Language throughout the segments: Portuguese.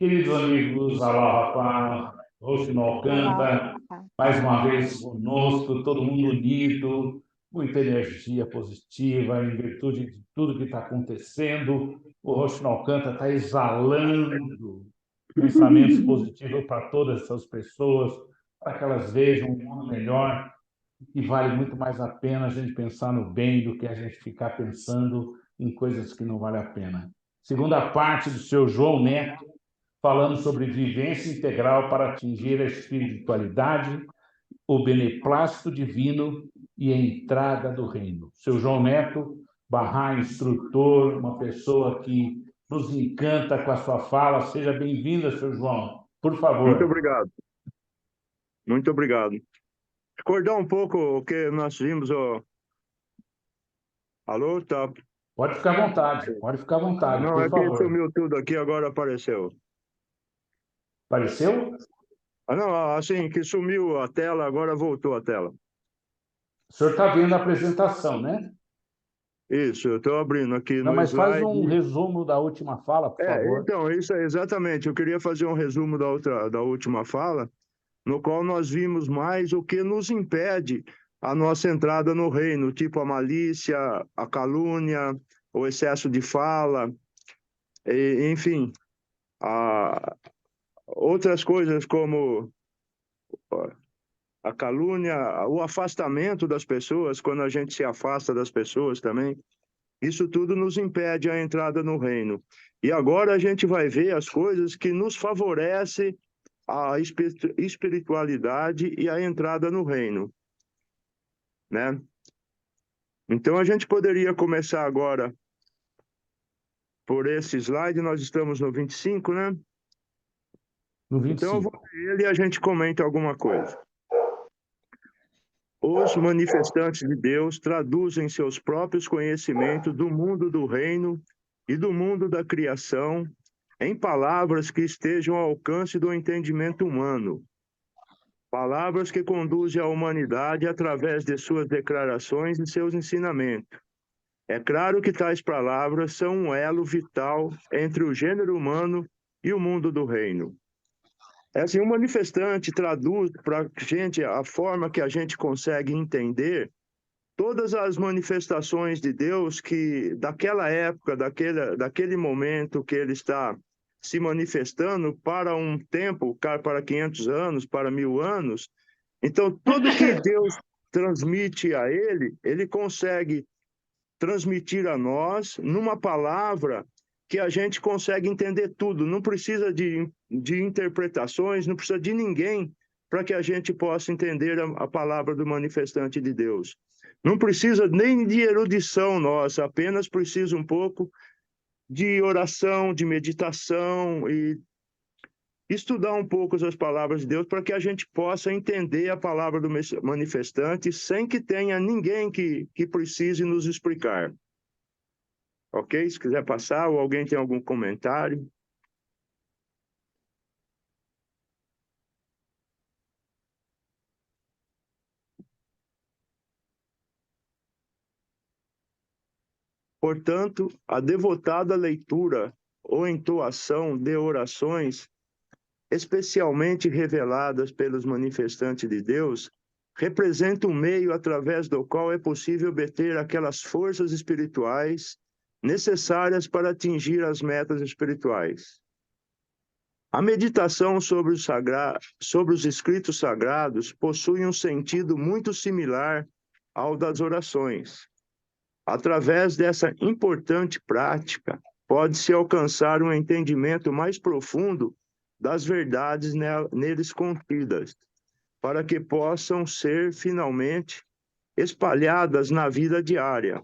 Queridos amigos, Alá Rapaz, Roxinol Alcântara, mais uma vez conosco, todo mundo unido, muita energia positiva, em virtude de tudo que está acontecendo. O Roxinol Alcântara está exalando pensamentos positivos para todas essas pessoas, para que elas vejam um mundo melhor, e vale muito mais a pena a gente pensar no bem do que a gente ficar pensando em coisas que não valem a pena. Segunda parte do seu João Neto, falando sobre vivência integral para atingir a espiritualidade, o beneplácito divino e a entrada do reino. Seu João Neto, Barra, instrutor, uma pessoa que nos encanta com a sua fala. Seja bem-vinda, seu João, por Muito favor. obrigado. Muito obrigado. Recordar um pouco o que nós vimos. Alô, tá? Pode ficar à vontade, Não, por é que favor. sumiu tudo aqui, agora apareceu. Apareceu? Não, assim, que sumiu a tela, agora voltou a tela. O senhor está vendo a apresentação, né? Isso, eu estou abrindo aqui Não, no mas faz slide. um resumo da última fala, por favor. Então, isso é exatamente. Eu queria fazer um resumo da última fala, no qual nós vimos mais o que nos impede a nossa entrada no reino, tipo a malícia, a calúnia, o excesso de fala, enfim, outras coisas como a calúnia, o afastamento das pessoas, quando a gente se afasta das pessoas também, isso tudo nos impede a entrada no reino. E agora a gente vai ver as coisas que nos favorecem a espiritualidade e a entrada no reino, né? Então a gente poderia começar agora por esse slide, nós estamos no 25, né? No Então eu vou 25. ler ele e a gente comenta alguma coisa. Os manifestantes de Deus traduzem seus próprios conhecimentos do mundo do reino e do mundo da criação em palavras que estejam ao alcance do entendimento humano. Palavras que conduzem a humanidade através de suas declarações e seus ensinamentos. É claro que tais palavras são um elo vital entre o gênero humano e o mundo do reino. É assim, o manifestante traduz para a gente a forma que a gente consegue entender todas as manifestações de Deus que, daquela época, daquele momento que ele está se manifestando para um tempo, para 500 anos, para 1000 anos. Então, tudo que Deus transmite a ele, ele consegue transmitir a nós numa palavra que a gente consegue entender tudo. Não precisa de interpretações, não precisa de ninguém para que a gente possa entender a palavra do manifestante de Deus. Não precisa nem de erudição nossa, apenas precisa um pouco de oração, de meditação e estudar um pouco as palavras de Deus para que a gente possa entender a palavra do manifestante sem que tenha ninguém que precise nos explicar. Ok? Se quiser passar ou alguém tem algum comentário. Portanto, a devotada leitura ou entoação de orações, especialmente reveladas pelos manifestantes de Deus, representa um meio através do qual é possível obter aquelas forças espirituais necessárias para atingir as metas espirituais. A meditação sobre os escritos sagrados possui um sentido muito similar ao das orações. Através dessa importante prática, pode-se alcançar um entendimento mais profundo das verdades neles contidas, para que possam ser finalmente espalhadas na vida diária.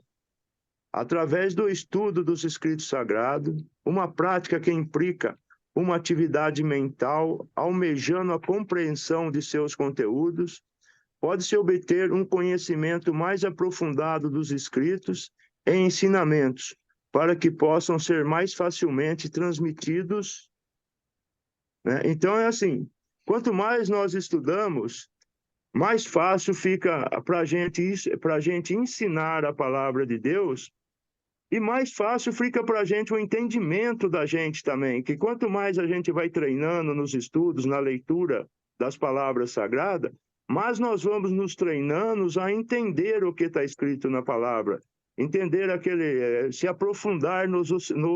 Através do estudo dos escritos sagrados, uma prática que implica uma atividade mental almejando a compreensão de seus conteúdos, pode-se obter um conhecimento mais aprofundado dos escritos e ensinamentos, para que possam ser mais facilmente transmitidos, né? Então, é assim, quanto mais nós estudamos, mais fácil fica para a gente ensinar a palavra de Deus E mais fácil fica para a gente o entendimento da gente também, que quanto mais a gente vai treinando nos estudos, na leitura das palavras sagradas, mais nós vamos nos treinando a entender o que está escrito na palavra, entender se aprofundar no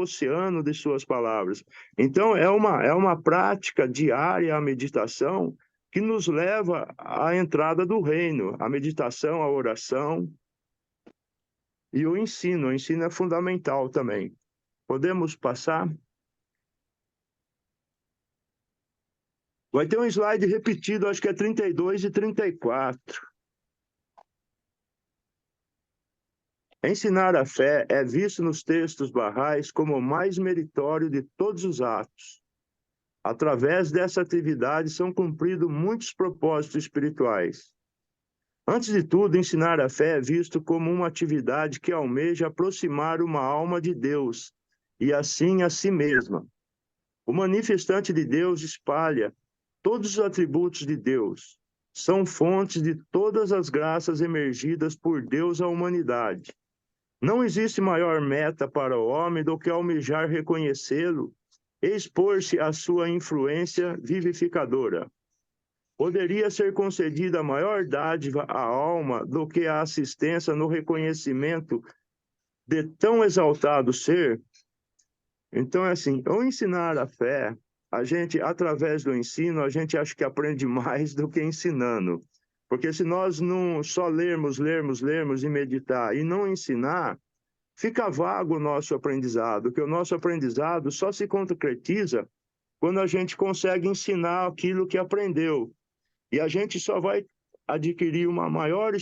oceano de suas palavras. Então, é uma prática diária a meditação que nos leva à entrada do reino, a meditação, a oração, e o ensino é fundamental também. Podemos passar? Vai ter um slide repetido, acho que é 32 e 34. Ensinar a fé é visto nos textos barrais como o mais meritório de todos os atos. Através dessa atividade são cumpridos muitos propósitos espirituais. Antes de tudo, ensinar a fé é visto como uma atividade que almeja aproximar uma alma de Deus e assim a si mesma. O manifestante de Deus espalha todos os atributos de Deus. São fontes de todas as graças emergidas por Deus à humanidade. Não existe maior meta para o homem do que almejar reconhecê-lo e expor-se à sua influência vivificadora. Poderia ser concedida maior dádiva à alma do que a assistência no reconhecimento de tão exaltado ser? Então, é assim, ao ensinar a fé, a gente, através do ensino, a gente acha que aprende mais do que ensinando. Porque se nós não só lermos e meditar e não ensinar, fica vago o nosso aprendizado, que o nosso aprendizado só se concretiza quando a gente consegue ensinar aquilo que aprendeu. E a gente só vai adquirir uma maior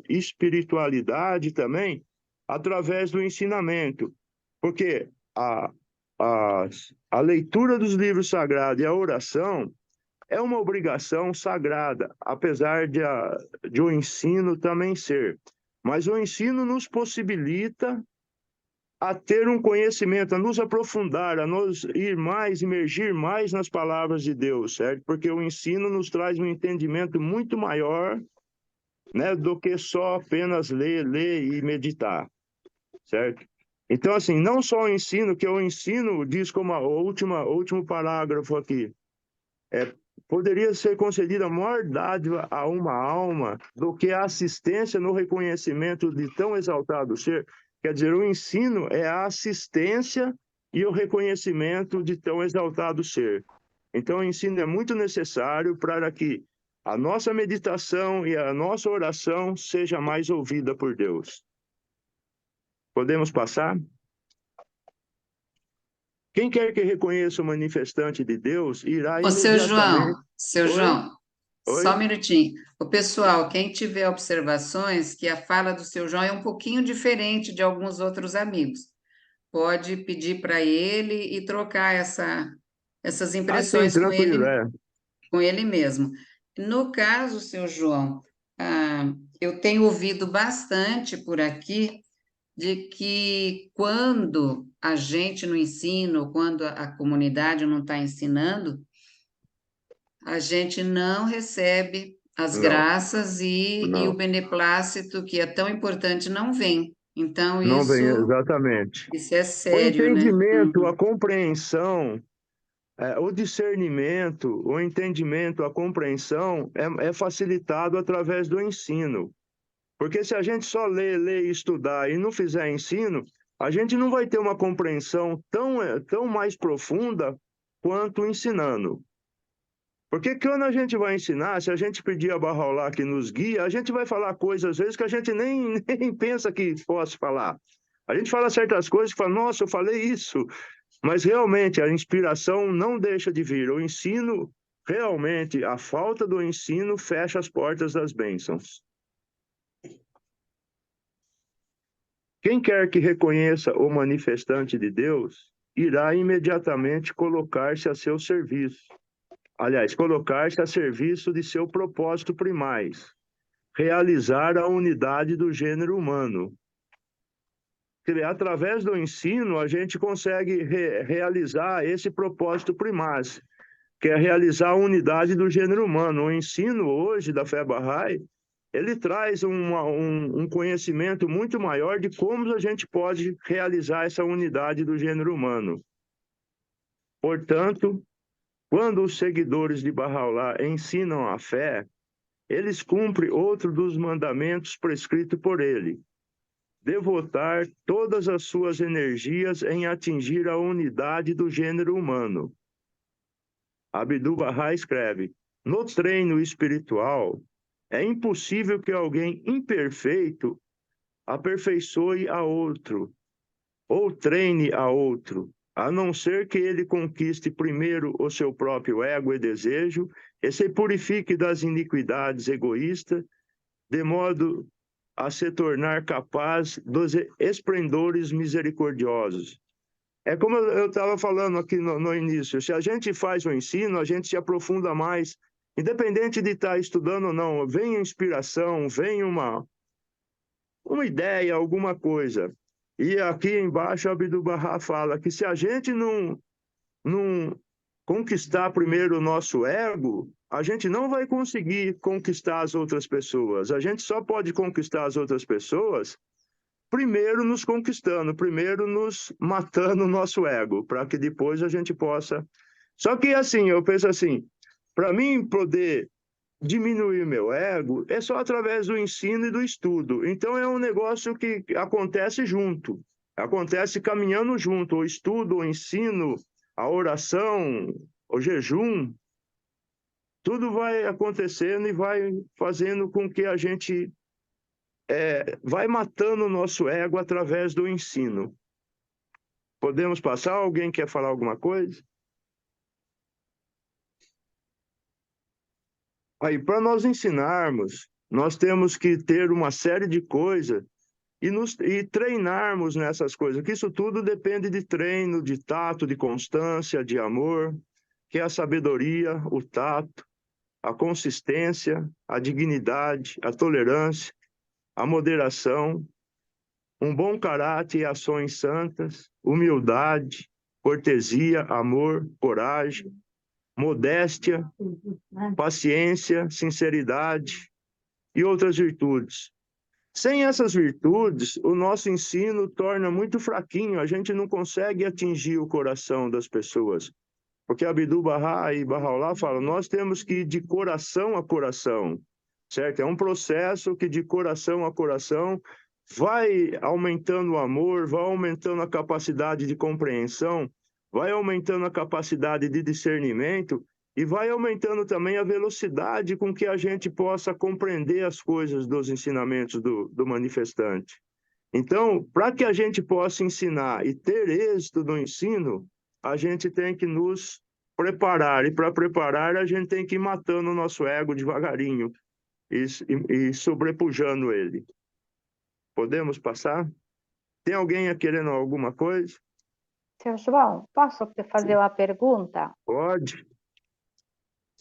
espiritualidade também através do ensinamento. Porque a leitura dos livros sagrados e a oração é uma obrigação sagrada, apesar de o ensino também ser. Mas o ensino nos possibilita a ter um conhecimento, a nos aprofundar, a nos imergir mais nas palavras de Deus, certo? Porque o ensino nos traz um entendimento muito maior, né, do que só apenas ler e meditar, certo? Então, assim, não só o ensino, que o ensino diz como o último parágrafo aqui, poderia ser concedida maior dádiva a uma alma do que a assistência no reconhecimento de tão exaltado ser. Quer dizer, o ensino é a assistência e o reconhecimento de tão exaltado ser. Então, o ensino é muito necessário para que a nossa meditação e a nossa oração seja mais ouvida por Deus. Podemos passar? Quem quer que reconheça o manifestante de Deus irá Ô, seu imediatamente... João, Oi? só um minutinho. O pessoal, quem tiver observações, que a fala do seu João é um pouquinho diferente de alguns outros amigos, pode pedir para ele e trocar essas Sim, impressões tranquilo, com ele mesmo. No caso, seu João, eu tenho ouvido bastante por aqui de que quando a gente no ensino, quando a comunidade não está ensinando, a gente não recebe as Não, graças e o não. beneplácito, que é tão importante, não vem. Então, Não vem exatamente. isso é O sério, né? entendimento, a Uhum. compreensão, o discernimento, o entendimento, a compreensão é facilitado através do ensino. Porque se a gente só ler e estudar e não fizer ensino, a gente não vai ter uma compreensão tão mais profunda quanto ensinando. Porque quando a gente vai ensinar, se a gente pedir a Bahá'u'lláh que nos guia, a gente vai falar coisas, às vezes, que a gente nem pensa que possa falar. A gente fala certas coisas que fala, nossa, eu falei isso. Mas realmente a inspiração não deixa de vir. O ensino, realmente, a falta do ensino fecha as portas das bênçãos. Quem quer que reconheça o manifestante de Deus, irá imediatamente colocar-se a seu serviço. Aliás, colocar-se a serviço de seu propósito primais, realizar a unidade do gênero humano. Através do ensino, a gente consegue realizar esse propósito primaz, que é realizar a unidade do gênero humano. O ensino hoje da fé Bahá'í ele traz um conhecimento muito maior de como a gente pode realizar essa unidade do gênero humano. Portanto, quando os seguidores de Bahá'u'lláh ensinam a fé, eles cumprem outro dos mandamentos prescritos por ele: devotar todas as suas energias em atingir a unidade do gênero humano. Abdu'l-Bahá escreve: no treino espiritual, é impossível que alguém imperfeito aperfeiçoe a outro ou treine a outro, a não ser que ele conquiste primeiro o seu próprio ego e desejo e se purifique das iniquidades egoístas, de modo a se tornar capaz dos esplendores misericordiosos. É como eu estava falando aqui no início, se a gente faz o ensino, a gente se aprofunda mais, independente de estar estudando ou não, vem a inspiração, vem uma ideia, alguma coisa. E aqui embaixo, Abdu'l-Bahá fala que se a gente não conquistar primeiro o nosso ego, a gente não vai conseguir conquistar as outras pessoas. A gente só pode conquistar as outras pessoas primeiro nos conquistando, primeiro nos matando o nosso ego, para que depois a gente possa... Só que assim, eu penso assim, para mim poder diminuir meu ego é só através do ensino e do estudo. Então é um negócio que acontece junto, acontece caminhando junto, o estudo, o ensino, a oração, o jejum, tudo vai acontecendo e vai fazendo com que a gente vai matando o nosso ego através do ensino. Podemos passar? Alguém quer falar alguma coisa? Aí, para nós ensinarmos, nós temos que ter uma série de coisas e treinarmos nessas coisas, que isso tudo depende de treino, de tato, de constância, de amor, que é a sabedoria, o tato, a consistência, a dignidade, a tolerância, a moderação, um bom caráter e ações santas, humildade, cortesia, amor, coragem, modéstia, paciência, sinceridade e outras virtudes. Sem essas virtudes, o nosso ensino torna muito fraquinho, a gente não consegue atingir o coração das pessoas. Porque Abdu'l-Bahá e Bahá'u'lláh falam, nós temos que ir de coração a coração, certo? É um processo que de coração a coração vai aumentando o amor, vai aumentando a capacidade de compreensão, vai aumentando a capacidade de discernimento e vai aumentando também a velocidade com que a gente possa compreender as coisas dos ensinamentos do manifestante. Então, para que a gente possa ensinar e ter êxito no ensino, a gente tem que nos preparar. E para preparar, a gente tem que ir matando o nosso ego devagarinho e sobrepujando ele. Podemos passar? Tem alguém querendo alguma coisa? Seu João, posso te fazer uma pergunta? Pode.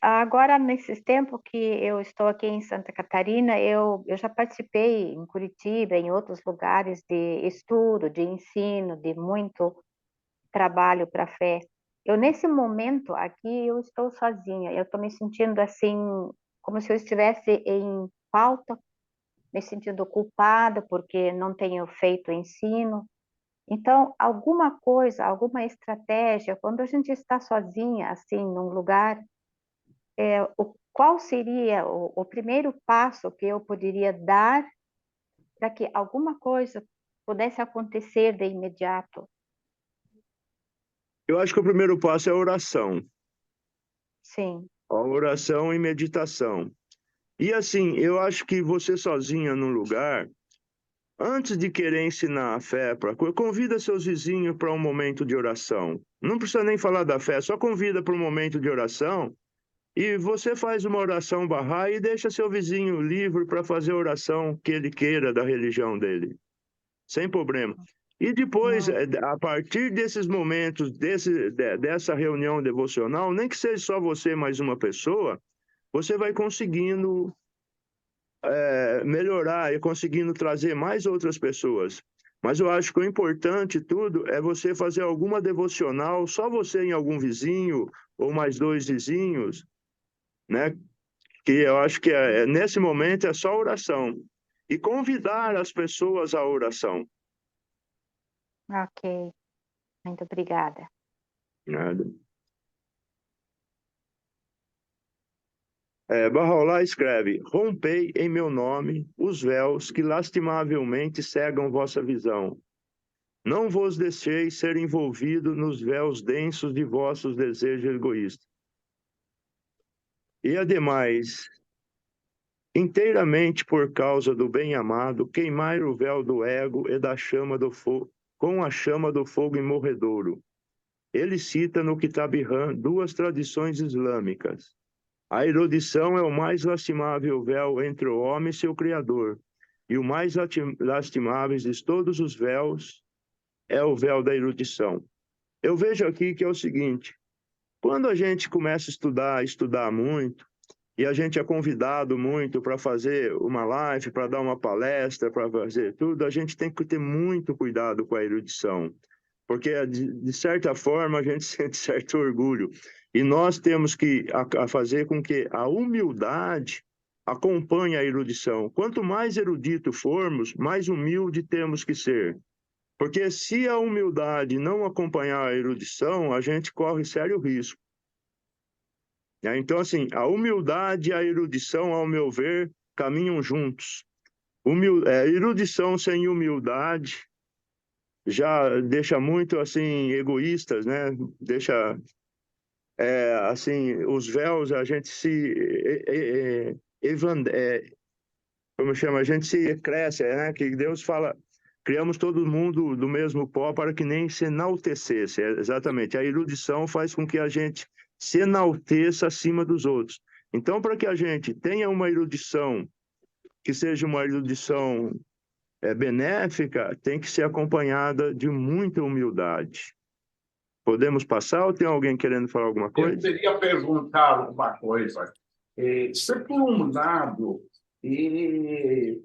Agora, nesses tempos que eu estou aqui em Santa Catarina, eu já participei em Curitiba, em outros lugares de estudo, de ensino, de muito trabalho para a fé. Eu, nesse momento aqui, eu estou sozinha. Eu estou me sentindo assim, como se eu estivesse em falta, me sentindo culpada porque não tenho feito ensino. Então, alguma coisa, alguma estratégia, quando a gente está sozinha, assim, num lugar, qual seria o primeiro passo que eu poderia dar para que alguma coisa pudesse acontecer de imediato? Eu acho que o primeiro passo é a oração. Sim. A oração e meditação. E assim, eu acho que você sozinha num lugar, antes de querer ensinar a fé, convida seus vizinhos para um momento de oração. Não precisa nem falar da fé, só convida para um momento de oração e você faz uma oração Bahá e deixa seu vizinho livre para fazer a oração que ele queira da religião dele, sem problema. E depois, a partir desses momentos, dessa reunião devocional, nem que seja só você mais uma pessoa, você vai conseguindo melhorar e conseguindo trazer mais outras pessoas. Mas eu acho que o importante tudo é você fazer alguma devocional, só você em algum vizinho, ou mais 2 vizinhos, né? que eu acho que nesse momento é só oração. E convidar as pessoas à oração. Ok, muito obrigada. Nada. Bahá'u'lláh escreve: rompei em meu nome os véus que lastimavelmente cegam vossa visão. Não vos deixeis ser envolvido nos véus densos de vossos desejos egoístas. E ademais, inteiramente por causa do bem-amado, queimai o véu do ego e da chama do fogo, com a chama do fogo imorredouro. Ele cita no Kitab Han 2 tradições islâmicas. A erudição é o mais lastimável véu entre o homem e seu Criador, e o mais lastimável de todos os véus é o véu da erudição. Eu vejo aqui que é o seguinte: quando a gente começa a estudar muito, e a gente é convidado muito para fazer uma live, para dar uma palestra, para fazer tudo, a gente tem que ter muito cuidado com a erudição, porque, de certa forma, a gente sente certo orgulho. E nós temos que fazer com que a humildade acompanhe a erudição. Quanto mais erudito formos, mais humilde temos que ser. Porque se a humildade não acompanhar a erudição, a gente corre sério risco. Então, assim, a humildade e a erudição, ao meu ver, caminham juntos. Erudição sem humildade já deixa muito, assim, egoístas, né? Deixa, assim, os véus, a gente como chama? A gente se cresce, né? Que Deus fala, criamos todo mundo do mesmo pó para que nem se enaltecesse. Exatamente. A erudição faz com que a gente se enalteça acima dos outros. Então, para que a gente tenha uma erudição que seja uma erudição benéfica, tem que ser acompanhada de muita humildade. Podemos passar ou tem alguém querendo falar alguma coisa? Eu queria perguntar uma coisa. Se por um lado é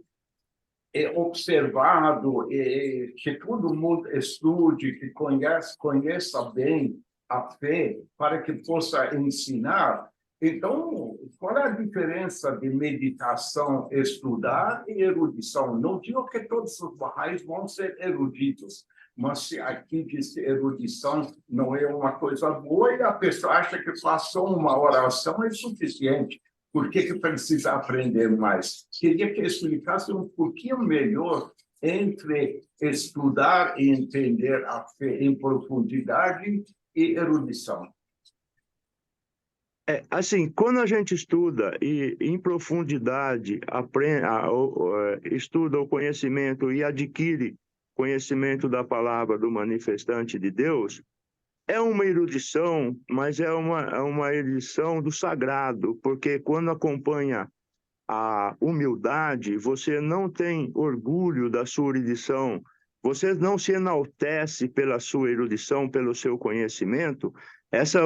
observado que todo mundo estude, que conheça bem a fé para que possa ensinar, então, qual é a diferença de meditação, estudar e erudição? Não digo que todos os Baha'is vão ser eruditos, mas se aqui diz que erudição não é uma coisa boa e a pessoa acha que faz só uma oração é suficiente, por que precisa aprender mais? Queria que explicasse um pouquinho melhor entre estudar e entender a fé em profundidade e erudição. Assim, quando a gente estuda e em profundidade estuda o conhecimento e adquire conhecimento da palavra do manifestante de Deus, é uma erudição, mas é uma erudição do sagrado, porque quando acompanha a humildade, você não tem orgulho da sua erudição, você não se enaltece pela sua erudição, pelo seu conhecimento. Essa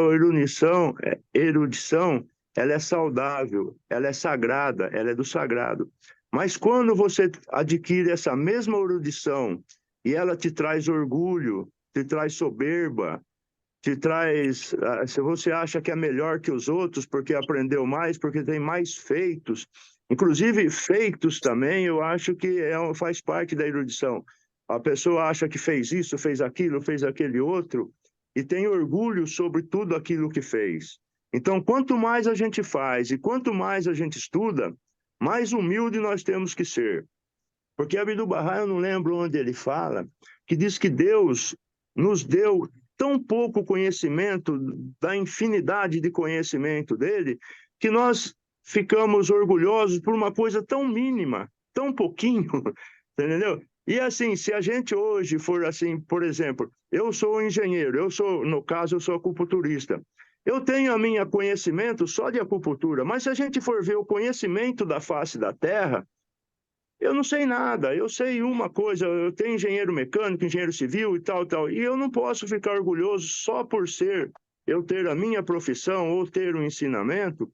erudição, ela é saudável, ela é sagrada, ela é do sagrado. Mas quando você adquire essa mesma erudição e ela te traz orgulho, te traz soberba, te traz, se você acha que é melhor que os outros porque aprendeu mais, porque tem mais feitos, inclusive feitos também, eu acho que faz parte da erudição. A pessoa acha que fez isso, fez aquilo, fez aquele outro, e tem orgulho sobre tudo aquilo que fez. Então, quanto mais a gente faz e quanto mais a gente estuda, mais humilde nós temos que ser. Porque Abdu'l-Bahá, eu não lembro onde ele fala, que diz que Deus nos deu tão pouco conhecimento, da infinidade de conhecimento dele, que nós ficamos orgulhosos por uma coisa tão mínima, tão pouquinho, entendeu? E assim, se a gente hoje for assim, por exemplo, eu sou engenheiro, no caso, eu sou acupunturista. Eu tenho a minha conhecimento só de acupuntura, mas se a gente for ver o conhecimento da face da Terra, eu não sei nada, eu sei uma coisa, eu tenho engenheiro mecânico, engenheiro civil e tal, e eu não posso ficar orgulhoso só por eu ter a minha profissão ou ter um ensinamento,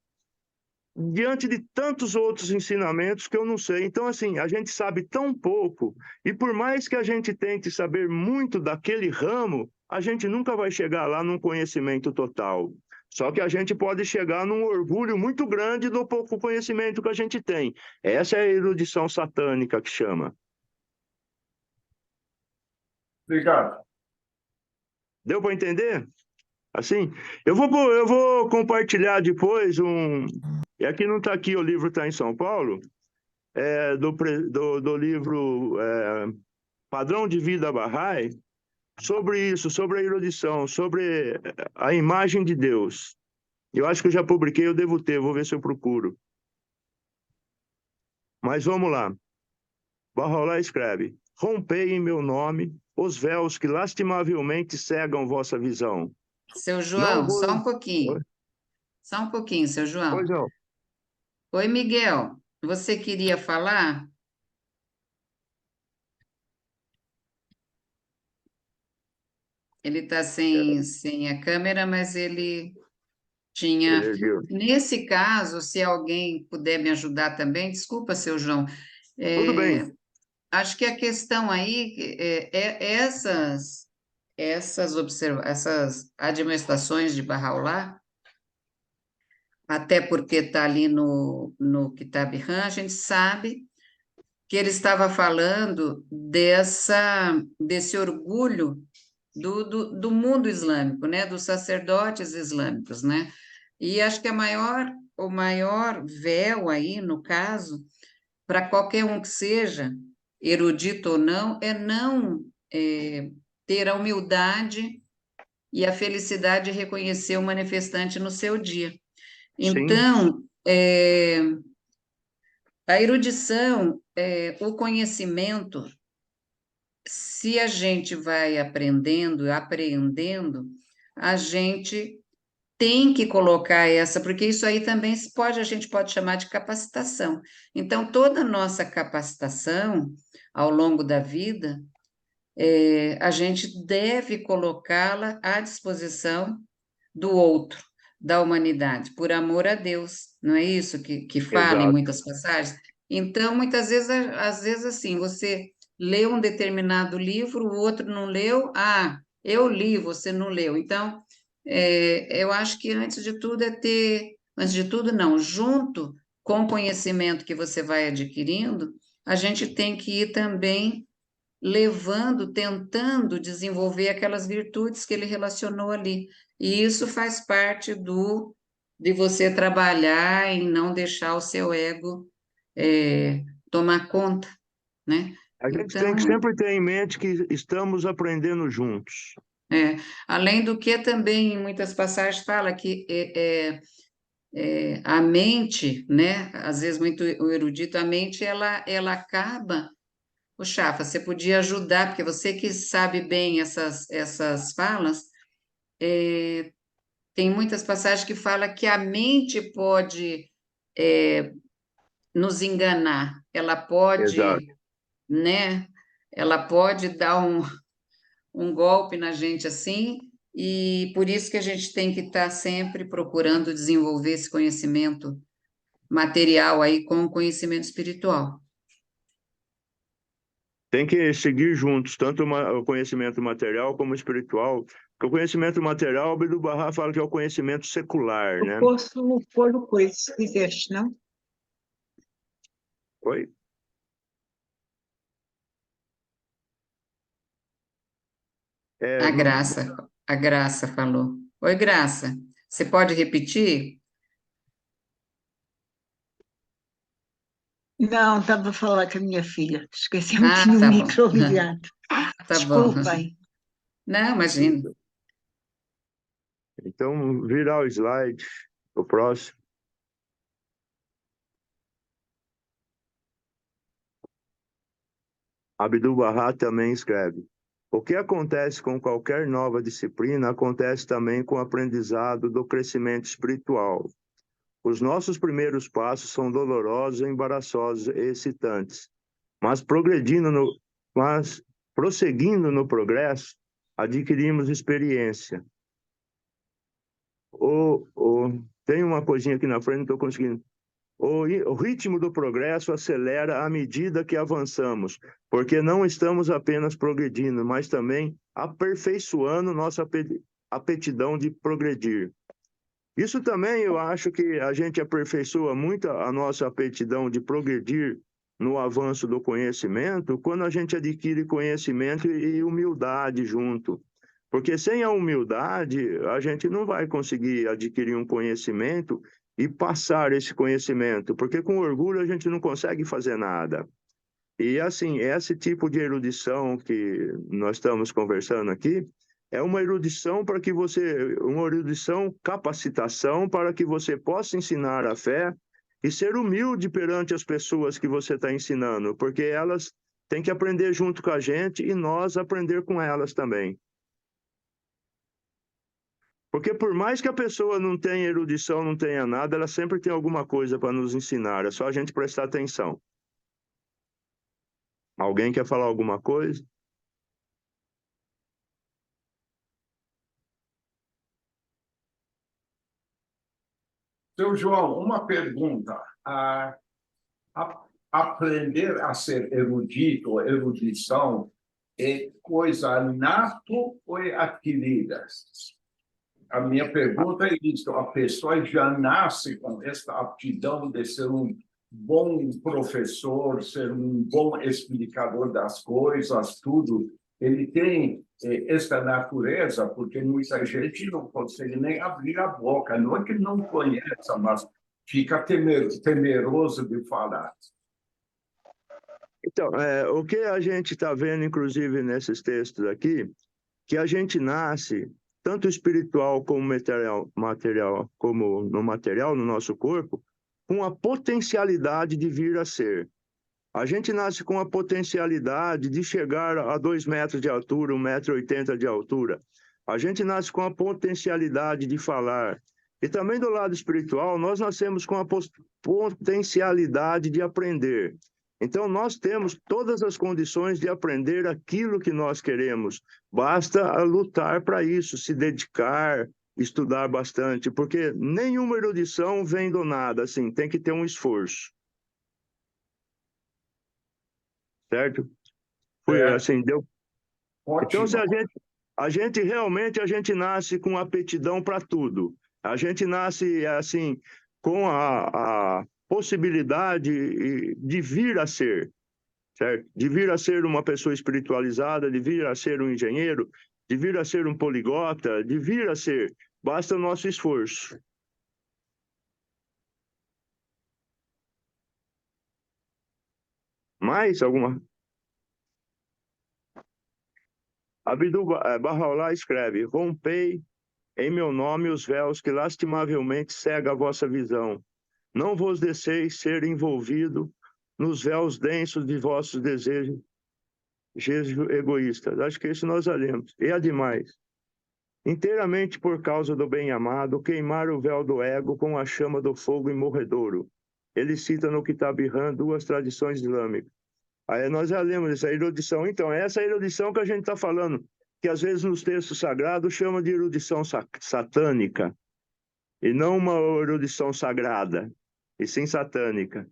diante de tantos outros ensinamentos que eu não sei. Então, assim, a gente sabe tão pouco, e por mais que a gente tente saber muito daquele ramo, a gente nunca vai chegar lá num conhecimento total. Só que a gente pode chegar num orgulho muito grande do pouco conhecimento que a gente tem. Essa é a erudição satânica que chama. Obrigado. Deu para entender? Assim, eu vou compartilhar depois e aqui não está aqui, o livro está em São Paulo, do livro Padrão de Vida Bahá'í, sobre isso, sobre a erudição, sobre a imagem de Deus. Eu acho que eu já publiquei, eu devo ter, vou ver se eu procuro. Mas vamos lá. Bahá'u'lláh escreve: rompei em meu nome os véus que lastimavelmente cegam vossa visão. Seu Não João, só um vou... pouquinho. Só um pouquinho, seu Pois João. não. Oi, Miguel. Você queria falar? Ele está sem a câmera, mas ele tinha. Ele ergueu. Nesse caso, se alguém puder me ajudar também, desculpa, seu João. Tudo bem. Acho que a questão aí essas admoestações de Bahá'u'lláh, até porque está ali no Kitab Han, a gente sabe que ele estava falando desse orgulho do mundo islâmico, né, dos sacerdotes islâmicos, né? E acho que o maior véu aí, no caso, para qualquer um que seja, erudito ou não, é não ter a humildade e a felicidade de reconhecer o manifestante no seu dia. Sim, Então, a erudição, o conhecimento, se a gente vai aprendendo, apreendendo, a gente tem que colocar porque isso aí também a gente pode chamar de capacitação. Então, toda a nossa capacitação ao longo da vida, a gente deve colocá-la à disposição do outro, da humanidade, por amor a Deus, não é isso que fala em exato. muitas passagens? Então, muitas vezes, às vezes assim, você lê um determinado livro, o outro não leu, eu li, você não leu. Então, eu acho que antes de tudo antes de tudo não, junto com o conhecimento que você vai adquirindo, a gente tem que ir também tentando desenvolver aquelas virtudes que ele relacionou ali. E isso faz parte de você trabalhar em não deixar o seu ego tomar conta, né? A gente tem que Então, sempre ter em mente que estamos aprendendo juntos. além do que também em muitas passagens fala que a mente, né? Às vezes muito o erudito, a mente ela acaba. O Chafa, você podia ajudar, porque você que sabe bem essas falas, tem muitas passagens que fala que a mente pode nos enganar, ela Exato. pode, né? Ela pode dar um golpe na gente assim, e por isso que a gente tem que estar sempre procurando desenvolver esse conhecimento material aí com o conhecimento espiritual. Tem que seguir juntos, tanto o conhecimento material como o espiritual. Porque o conhecimento material, o Abdu'l-Bahá fala que é o conhecimento secular, né? Eu posso pôr o coisa, se quiseres, não? Oi? A Graça falou. Oi, Graça, você pode repetir? Não, estava a falar com a minha filha. Esqueci-me que Ah, tinha o tá bom. micro ligado. Tá bom. Desculpem. Não, imagina. Então, virar o slide, o próximo. Abdu'l-Bahá também escreve: o que acontece com qualquer nova disciplina acontece também com o aprendizado do crescimento espiritual. Os nossos primeiros passos são dolorosos, embaraçosos e excitantes, mas prosseguindo no progresso, adquirimos experiência. Tem uma coisinha aqui na frente, não estou conseguindo. O ritmo do progresso acelera à medida que avançamos, porque não estamos apenas progredindo, mas também aperfeiçoando nossa aptidão de progredir. Isso também eu acho que a gente aperfeiçoa muito a nossa aptidão de progredir no avanço do conhecimento quando a gente adquire conhecimento e humildade junto. Porque sem a humildade, a gente não vai conseguir adquirir um conhecimento e passar esse conhecimento, porque com orgulho a gente não consegue fazer nada. E assim, esse tipo de erudição que nós estamos conversando aqui é uma erudição para que você, uma erudição, capacitação para que você possa ensinar a fé e ser humilde perante as pessoas que você está ensinando, porque elas têm que aprender junto com a gente e nós aprender com elas também. Porque por mais que a pessoa não tenha erudição, não tenha nada, ela sempre tem alguma coisa para nos ensinar, é só a gente prestar atenção. Alguém quer falar alguma coisa? Seu João, uma pergunta. Aprender a ser erudito, erudição, é coisa nato ou é adquirida? A minha pergunta é isso: a pessoa já nasce com esta aptidão de ser um bom professor, ser um bom explicador das coisas, tudo. Ele tem esta natureza, porque muita gente não consegue nem abrir a boca. Não é que não conheça, mas fica temeroso de falar. Então, o que a gente está vendo, inclusive, nesses textos aqui, que a gente nasce, tanto espiritual como material, como no material, no nosso corpo, com a potencialidade de vir a ser. A gente nasce com a potencialidade de chegar a 2 metros de altura, 1,80 m de altura. A gente nasce com a potencialidade de falar. E também do lado espiritual, nós nascemos com a potencialidade de aprender. Então, nós temos todas as condições de aprender aquilo que nós queremos. Basta lutar para isso, se dedicar, estudar bastante, porque nenhuma erudição vem do nada, assim, tem que ter um esforço. Certo? Foi assim, deu. Ótimo. Então, se a gente realmente nasce com aptidão para tudo. A gente nasce assim com a possibilidade de vir a ser, certo? De vir a ser uma pessoa espiritualizada, de vir a ser um engenheiro, de vir a ser um poliglota, de vir a ser. Basta o nosso esforço. Mais alguma? Abdul Bahá'u'lláh escreve: rompei em meu nome os véus que lastimavelmente cega a vossa visão. Não vos deixeis ser envolvido nos véus densos de vossos desejos egoístas. Acho que isso nós já lemos. E há demais. Inteiramente por causa do bem-amado, queimar o véu do ego com a chama do fogo imorredouro. Ele cita no Kitab Han 2 tradições islâmicas. Aí nós já lemos essa erudição. Então, essa erudição que a gente está falando, que às vezes nos textos sagrados chama de erudição satânica, e não uma erudição sagrada, e sim satânica.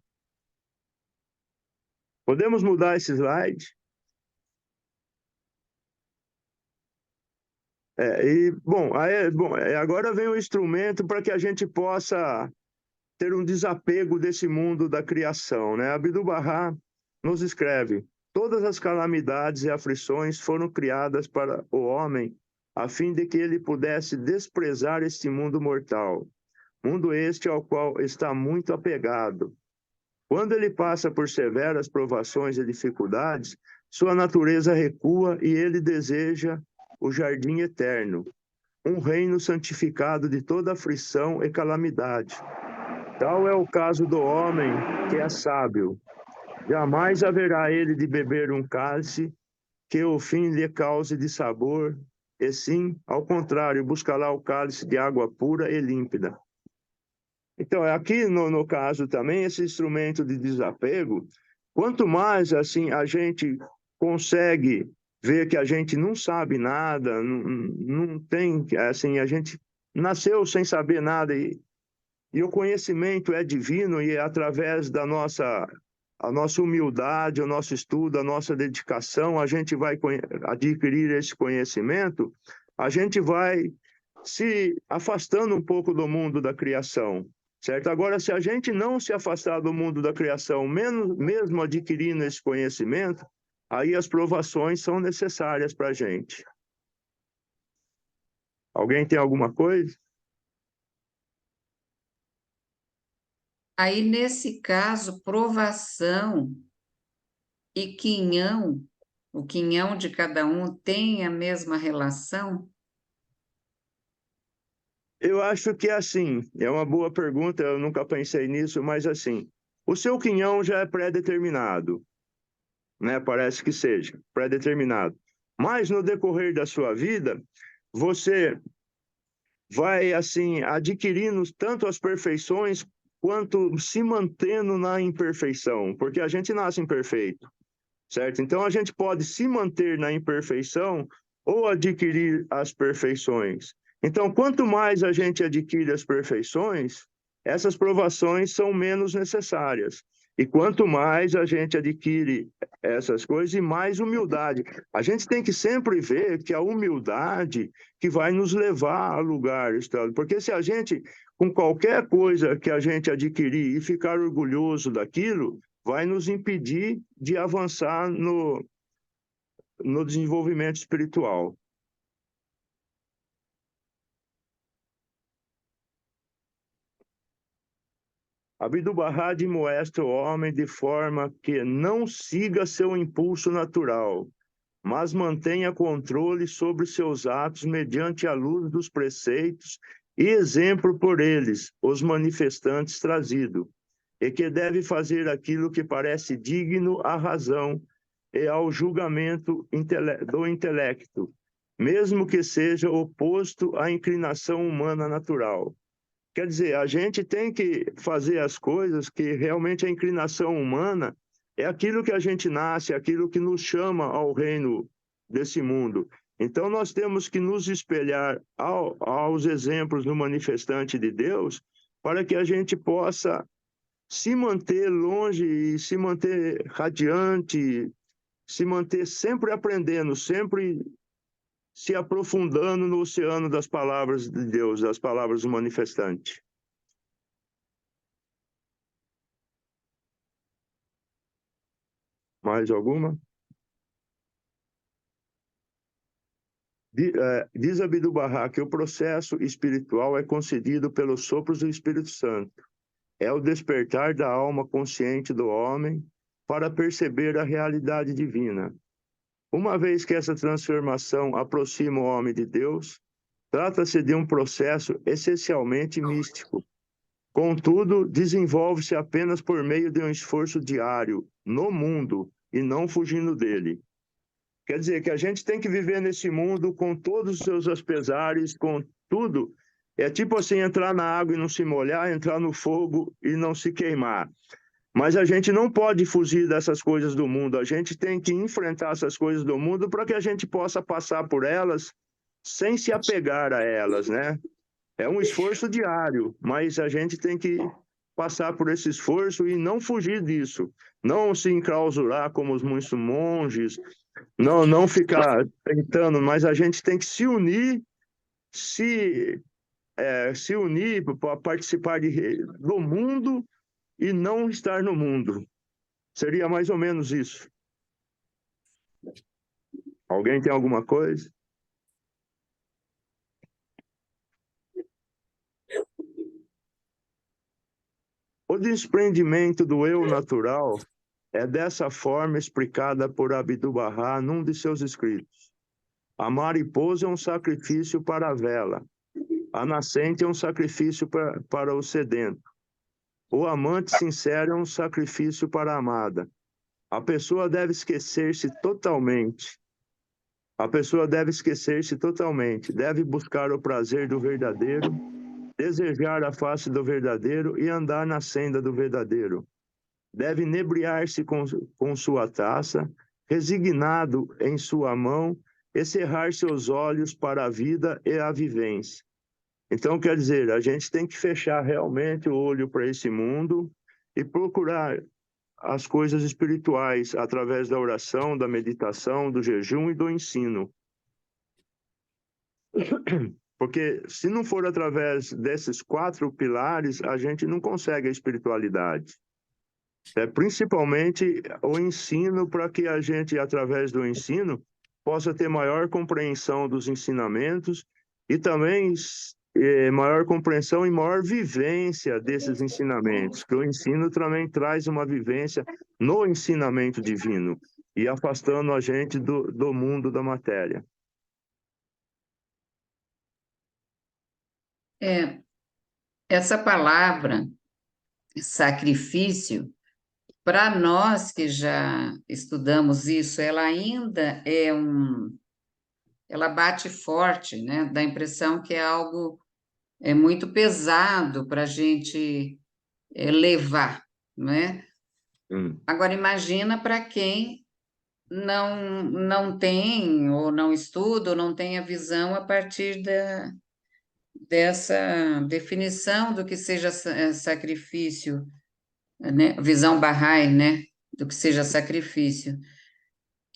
Podemos mudar esse slide? Agora vem o instrumento para que a gente possa ter um desapego desse mundo da criação, né? Abdu'l-Bahá nos escreve: todas as calamidades e aflições foram criadas para o homem, a fim de que ele pudesse desprezar este mundo mortal, mundo este ao qual está muito apegado. Quando ele passa por severas provações e dificuldades, sua natureza recua e ele deseja o jardim eterno, um reino santificado de toda aflição e calamidade. Tal é o caso do homem que é sábio. Jamais haverá ele de beber um cálice que o fim lhe cause de sabor, e sim, ao contrário, buscará o cálice de água pura e límpida. Então, aqui no caso também, esse instrumento de desapego, quanto mais assim a gente consegue ver que a gente não sabe nada, não tem, assim, a gente nasceu sem saber nada e o conhecimento é divino e é através da a nossa humildade, o nosso estudo, a nossa dedicação, a gente vai adquirir esse conhecimento, a gente vai se afastando um pouco do mundo da criação, certo? Agora, se a gente não se afastar do mundo da criação, mesmo adquirindo esse conhecimento, aí as provações são necessárias para a gente. Alguém tem alguma coisa? Aí, nesse caso, provação e quinhão, o quinhão de cada um tem a mesma relação? Eu acho que é assim, é uma boa pergunta, eu nunca pensei nisso, mas assim, o seu quinhão já é pré-determinado, né? Parece que seja pré-determinado. Mas no decorrer da sua vida, você vai assim adquirindo tanto as perfeições quanto se mantendo na imperfeição, porque a gente nasce imperfeito, certo? Então a gente pode se manter na imperfeição ou adquirir as perfeições. Então, quanto mais a gente adquire as perfeições, essas provações são menos necessárias. E quanto mais a gente adquire essas coisas, e mais humildade. A gente tem que sempre ver que a humildade que vai nos levar a lugares, porque se a gente, com qualquer coisa que a gente adquirir e ficar orgulhoso daquilo, vai nos impedir de avançar no desenvolvimento espiritual. Abdu'l-Bahá admoesta o homem de forma que não siga seu impulso natural, mas mantenha controle sobre seus atos mediante a luz dos preceitos e exemplo por eles, os manifestantes trazido, e que deve fazer aquilo que parece digno à razão e ao julgamento do intelecto, mesmo que seja oposto à inclinação humana natural. Quer dizer, a gente tem que fazer as coisas que realmente a inclinação humana é aquilo que a gente nasce, é aquilo que nos chama ao reino desse mundo. Então, nós temos que nos espelhar aos exemplos do manifestante de Deus para que a gente possa se manter longe e se manter radiante, se manter sempre aprendendo, sempre se aprofundando no oceano das palavras de Deus, das palavras do manifestante. Mais alguma? Diz Abdu'l-Bahá que o processo espiritual é concedido pelos sopros do Espírito Santo. É o despertar da alma consciente do homem para perceber a realidade divina. Uma vez que essa transformação aproxima o homem de Deus, trata-se de um processo essencialmente místico. Contudo, desenvolve-se apenas por meio de um esforço diário no mundo e não fugindo dele. Quer dizer que a gente tem que viver nesse mundo com todos os seus aspesares, com tudo. É tipo assim, entrar na água e não se molhar, entrar no fogo e não se queimar. Mas a gente não pode fugir dessas coisas do mundo. A gente tem que enfrentar essas coisas do mundo para que a gente possa passar por elas sem se apegar a elas, né? É um esforço diário, mas a gente tem que passar por esse esforço e não fugir disso. Não se enclausurar como os muitos monges, não ficar tentando, mas a gente tem que se unir, se unir para participar do mundo e não estar no mundo. Seria mais ou menos isso. Alguém tem alguma coisa? O desprendimento do eu natural é dessa forma explicada por Abdu'l-Bahá num de seus escritos. A mariposa é um sacrifício para a vela. A nascente é um sacrifício para o sedento. O amante sincero é um sacrifício para a amada. A pessoa deve esquecer-se totalmente. Deve buscar o prazer do verdadeiro, desejar a face do verdadeiro e andar na senda do verdadeiro. Deve inebriar-se com sua taça, resignado em sua mão, e cerrar seus olhos para a vida e a vivência. Então, quer dizer, a gente tem que fechar realmente o olho para esse mundo e procurar as coisas espirituais através da oração, da meditação, do jejum e do ensino. Porque se não for através desses 4 pilares, a gente não consegue a espiritualidade. Principalmente o ensino, para que a gente, através do ensino, possa ter maior compreensão dos ensinamentos e também maior compreensão e maior vivência desses ensinamentos, que o ensino também traz uma vivência no ensinamento divino e afastando a gente do mundo da matéria. Essa palavra sacrifício, para nós que já estudamos isso, ela ainda ela bate forte, né? Dá a impressão que é algo muito pesado para a gente levar, né? Agora imagina para quem não tem ou não estuda ou não tem a visão a partir dessa definição do que seja sacrifício, né? Visão Bahá'í, né? Do que seja sacrifício.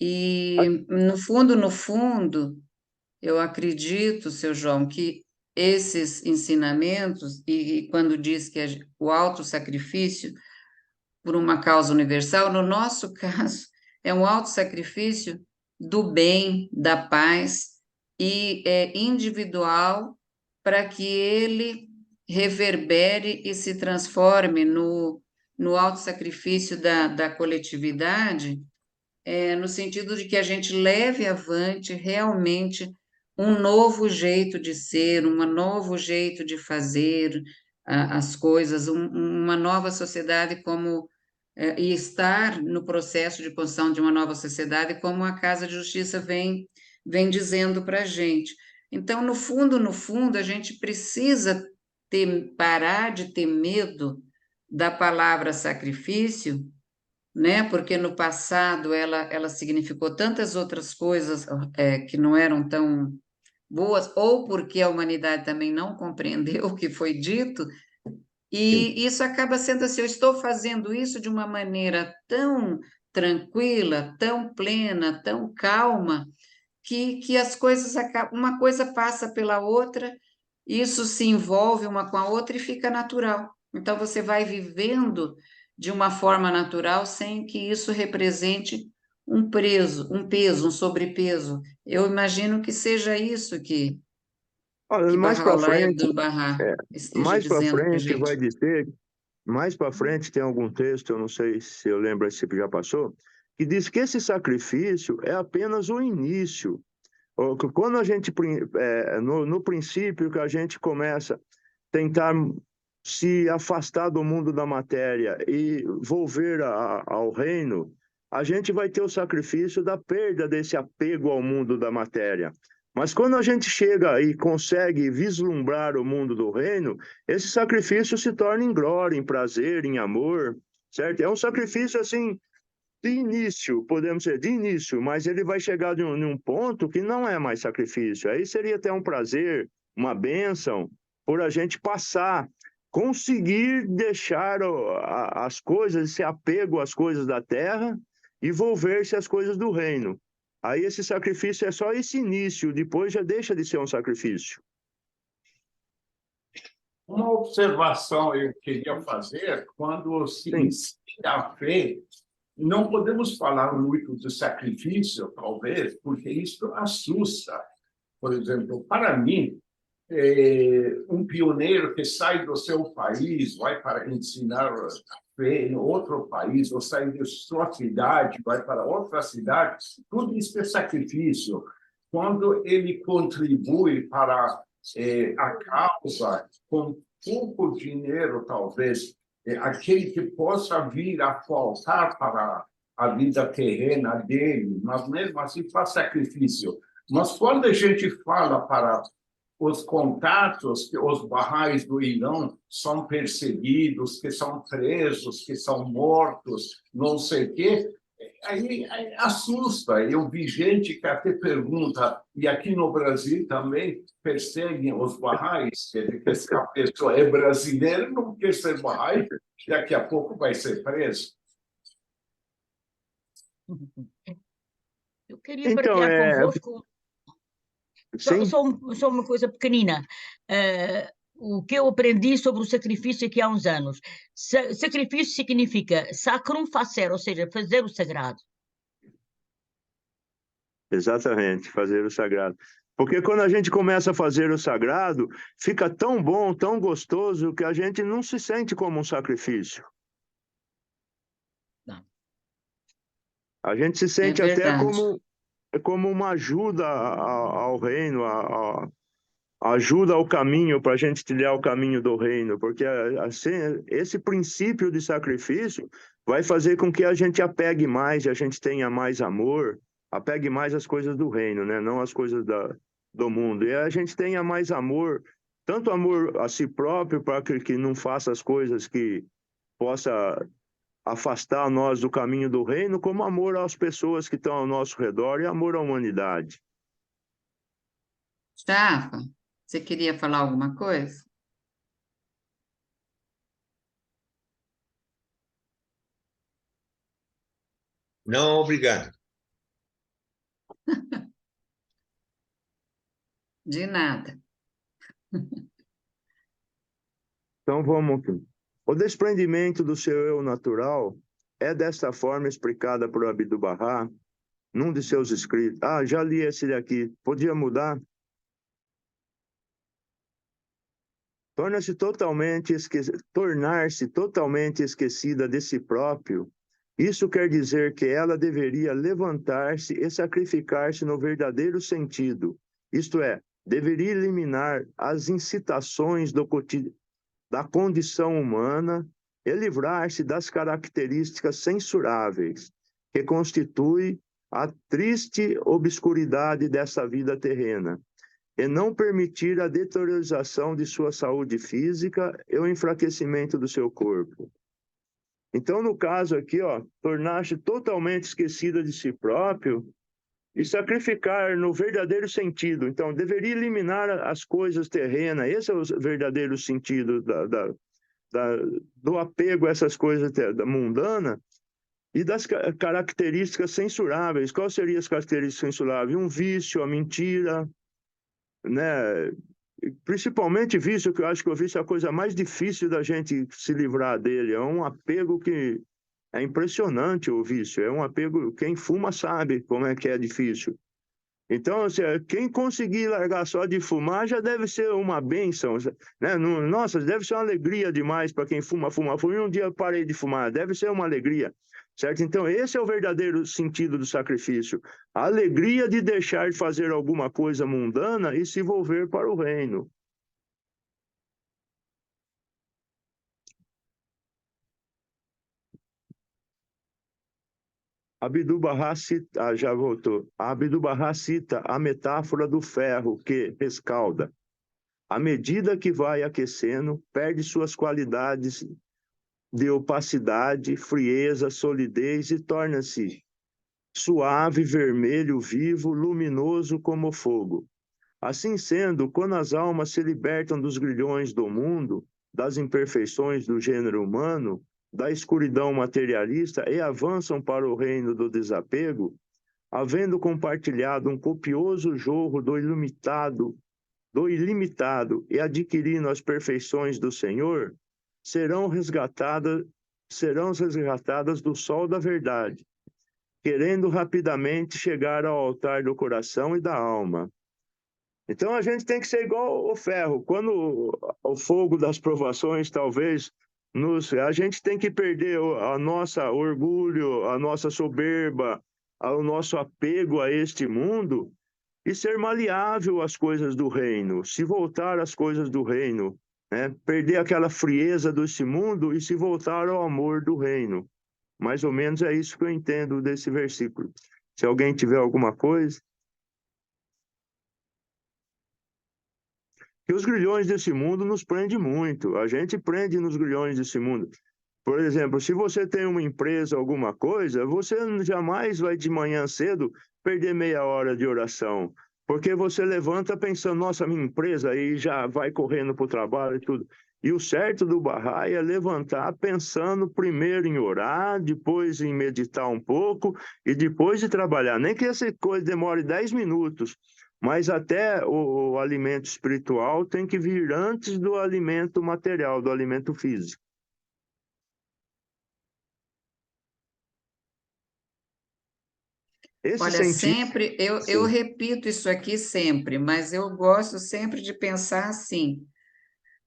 E no fundo, eu acredito, seu João, que esses ensinamentos, e quando diz que o autossacrifício por uma causa universal, no nosso caso, é um autossacrifício do bem, da paz, e é individual para que ele reverbere e se transforme no autossacrifício da coletividade, no sentido de que a gente leve avante realmente um novo jeito de ser, um novo jeito de fazer as coisas, uma nova sociedade e estar no processo de construção de uma nova sociedade, como a Casa de Justiça vem dizendo para a gente. Então, no fundo, a gente precisa parar de ter medo da palavra sacrifício, né? Porque no passado ela significou tantas outras coisas que não eram tão boas, ou porque a humanidade também não compreendeu o que foi dito, e isso acaba sendo assim, eu estou fazendo isso de uma maneira tão tranquila, tão plena, tão calma, que as coisas acabam, uma coisa passa pela outra, isso se envolve uma com a outra e fica natural. Então você vai vivendo de uma forma natural sem que isso represente um peso, um sobrepeso. Eu imagino que seja isso Olha, que mais para Bahá'u'lláh e frente, Abdu'l-Bahá esteja mais para dizendo para a frente vai gente. dizer, mais para frente tem algum texto, eu não sei se eu lembro se já passou, que diz que esse sacrifício é apenas o início. Quando a gente, no princípio que a gente começa a tentar se afastar do mundo da matéria e volver ao reino, a gente vai ter o sacrifício da perda desse apego ao mundo da matéria. Mas quando a gente chega e consegue vislumbrar o mundo do reino, esse sacrifício se torna em glória, em prazer, em amor, certo? É um sacrifício assim de início, podemos dizer, de início, mas ele vai chegar em um ponto que não é mais sacrifício. Aí seria até um prazer, uma bênção, por a gente passar, conseguir deixar as coisas, esse apego às coisas da terra e volver-se às coisas do reino. Aí esse sacrifício é só esse início, depois já deixa de ser um sacrifício. Uma observação eu queria fazer, quando se inicia a fé, não podemos falar muito de sacrifício, talvez, porque isso assusta. Por exemplo, para mim, um pioneiro que sai do seu país, vai para ensinar a fé em outro país, ou sai de sua cidade, vai para outra cidade, tudo isso é sacrifício. Quando ele contribui para a causa com pouco dinheiro, talvez, aquele que possa vir a faltar para a vida terrena dele, mas mesmo assim faz sacrifício. Mas quando a gente fala para os contatos que os Bahá'ís do Irã são perseguidos, que são presos, que são mortos, não sei o quê, aí assusta. Eu vi gente que até pergunta, e aqui no Brasil também perseguem os Bahá'ís, que se a pessoa é brasileira, não quer ser Bahá'í, daqui a pouco vai ser preso. Eu queria Então, partilhar convosco. Sim, Só uma coisa pequenina. O que eu aprendi sobre o sacrifício aqui há uns anos. Sacrifício significa sacrum facer, ou seja, fazer o sagrado. exatamente, fazer o sagrado. Porque quando a gente começa a fazer o sagrado, fica tão bom, tão gostoso, que a gente não se sente como um sacrifício. Não. A gente se sente até verdade. como uma ajuda ao reino, ajuda ao caminho, para a gente trilhar o caminho do reino, porque assim, esse princípio de sacrifício vai fazer com que a gente apegue mais, a gente tenha mais amor, apegue mais as coisas do reino, né? Não as coisas do mundo. E a gente tenha mais amor, tanto amor a si próprio, para que não faça as coisas que possa afastar nós do caminho do reino, como amor às pessoas que estão ao nosso redor e amor à humanidade. Chafa, você queria falar alguma coisa? Não, obrigado. De nada. Então vamos aqui. O desprendimento do seu eu natural é desta forma explicada por Abdu'l-Bahá num de seus escritos. Ah, já li esse daqui. Podia mudar? Tornar-se totalmente esquecida de si próprio. Isso quer dizer que ela deveria levantar-se e sacrificar-se no verdadeiro sentido. Isto é, deveria eliminar as incitações da condição humana e livrar-se das características censuráveis que constituem a triste obscuridade dessa vida terrena, e não permitir a deteriorização de sua saúde física e o enfraquecimento do seu corpo. Então, no caso aqui, ó, tornar-se totalmente esquecida de si próprio e sacrificar no verdadeiro sentido. Então, deveria eliminar as coisas terrenas. Esse é o verdadeiro sentido do apego a essas coisas da mundana e das características censuráveis. Quais seriam as características censuráveis? Um vício, a mentira, né? Principalmente vício, que eu acho que o vício é a coisa mais difícil da gente se livrar dele. É um apego que é impressionante, o vício. É um apego, quem fuma sabe como é que é difícil. Então, assim, quem conseguir largar só de fumar já deve ser uma bênção, né? Nossa, deve ser uma alegria demais para quem fuma. E um dia eu parei de fumar, deve ser uma alegria, certo? Então, esse é o verdadeiro sentido do sacrifício. A alegria de deixar de fazer alguma coisa mundana e se volver para o reino. Abdu'l-Bahá cita, já voltou. Abdu'l-Bahá cita a metáfora do ferro que rescalda. À medida que vai aquecendo, perde suas qualidades de opacidade, frieza, solidez e torna-se suave, vermelho, vivo, luminoso como fogo. Assim sendo, quando as almas se libertam dos grilhões do mundo, das imperfeições do gênero humano, da escuridão materialista e avançam para o reino do desapego, havendo compartilhado um copioso jorro do ilimitado e adquirindo as perfeições do Senhor, serão resgatadas do sol da verdade, querendo rapidamente chegar ao altar do coração e da alma. Então a gente tem que ser igual o ferro. Quando o fogo das provações talvez a gente tem que perder a nossa orgulho, a nossa soberba, o nosso apego a este mundo e ser maleável às coisas do reino, se voltar às coisas do reino, né? Perder aquela frieza desse mundo e se voltar ao amor do reino. Mais ou menos é isso que eu entendo desse versículo. Se alguém tiver alguma coisa. Que os grilhões desse mundo nos prendem muito. A gente prende nos grilhões desse mundo. Por exemplo, se você tem uma empresa, alguma coisa, você jamais vai de manhã cedo perder meia hora de oração. Porque você levanta pensando, nossa, minha empresa, e já vai correndo para o trabalho e tudo. E o certo do Bahá'í é levantar pensando primeiro em orar, depois em meditar um pouco e depois de trabalhar. Nem que essa coisa demore 10 minutos. mas até o alimento espiritual tem que vir antes do alimento material, do alimento físico. Esse Olha, sentido, sempre, eu repito isso aqui sempre, mas eu gosto sempre de pensar assim.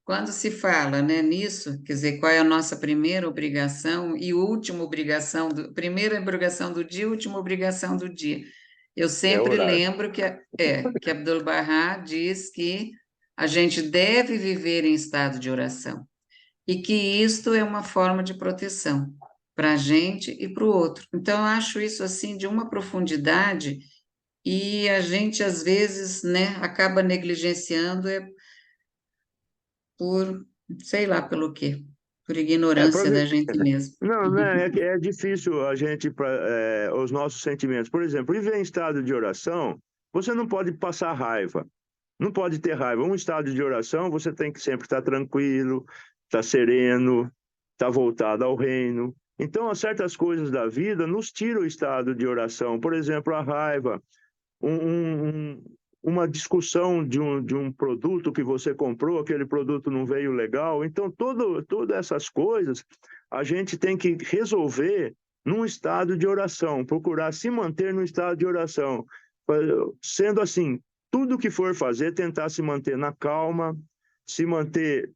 Quando se fala, né, nisso, quer dizer, qual é a nossa primeira obrigação e última obrigação, primeira obrigação do dia, última obrigação do dia. Eu sempre orar. lembro que Abdul-Bahá diz que a gente deve viver em estado de oração e que isto é uma forma de proteção para a gente e para o outro. Então, eu acho isso assim de uma profundidade e a gente às vezes, né, acaba negligenciando por, sei lá pelo quê, por ignorância da gente mesmo. Não, né? É difícil a gente, os nossos sentimentos. Por exemplo, viver em estado de oração, você não pode passar raiva, não pode ter raiva. Um estado de oração, você tem que sempre estar tranquilo, estar sereno, estar voltado ao reino. Então, há certas coisas da vida nos tiram o estado de oração. Por exemplo, a raiva, uma discussão de um produto que você comprou, aquele produto não veio legal. Então, todas essas coisas a gente tem que resolver num estado de oração, procurar se manter no estado de oração. Sendo assim, tudo que for fazer, tentar se manter na calma, se manter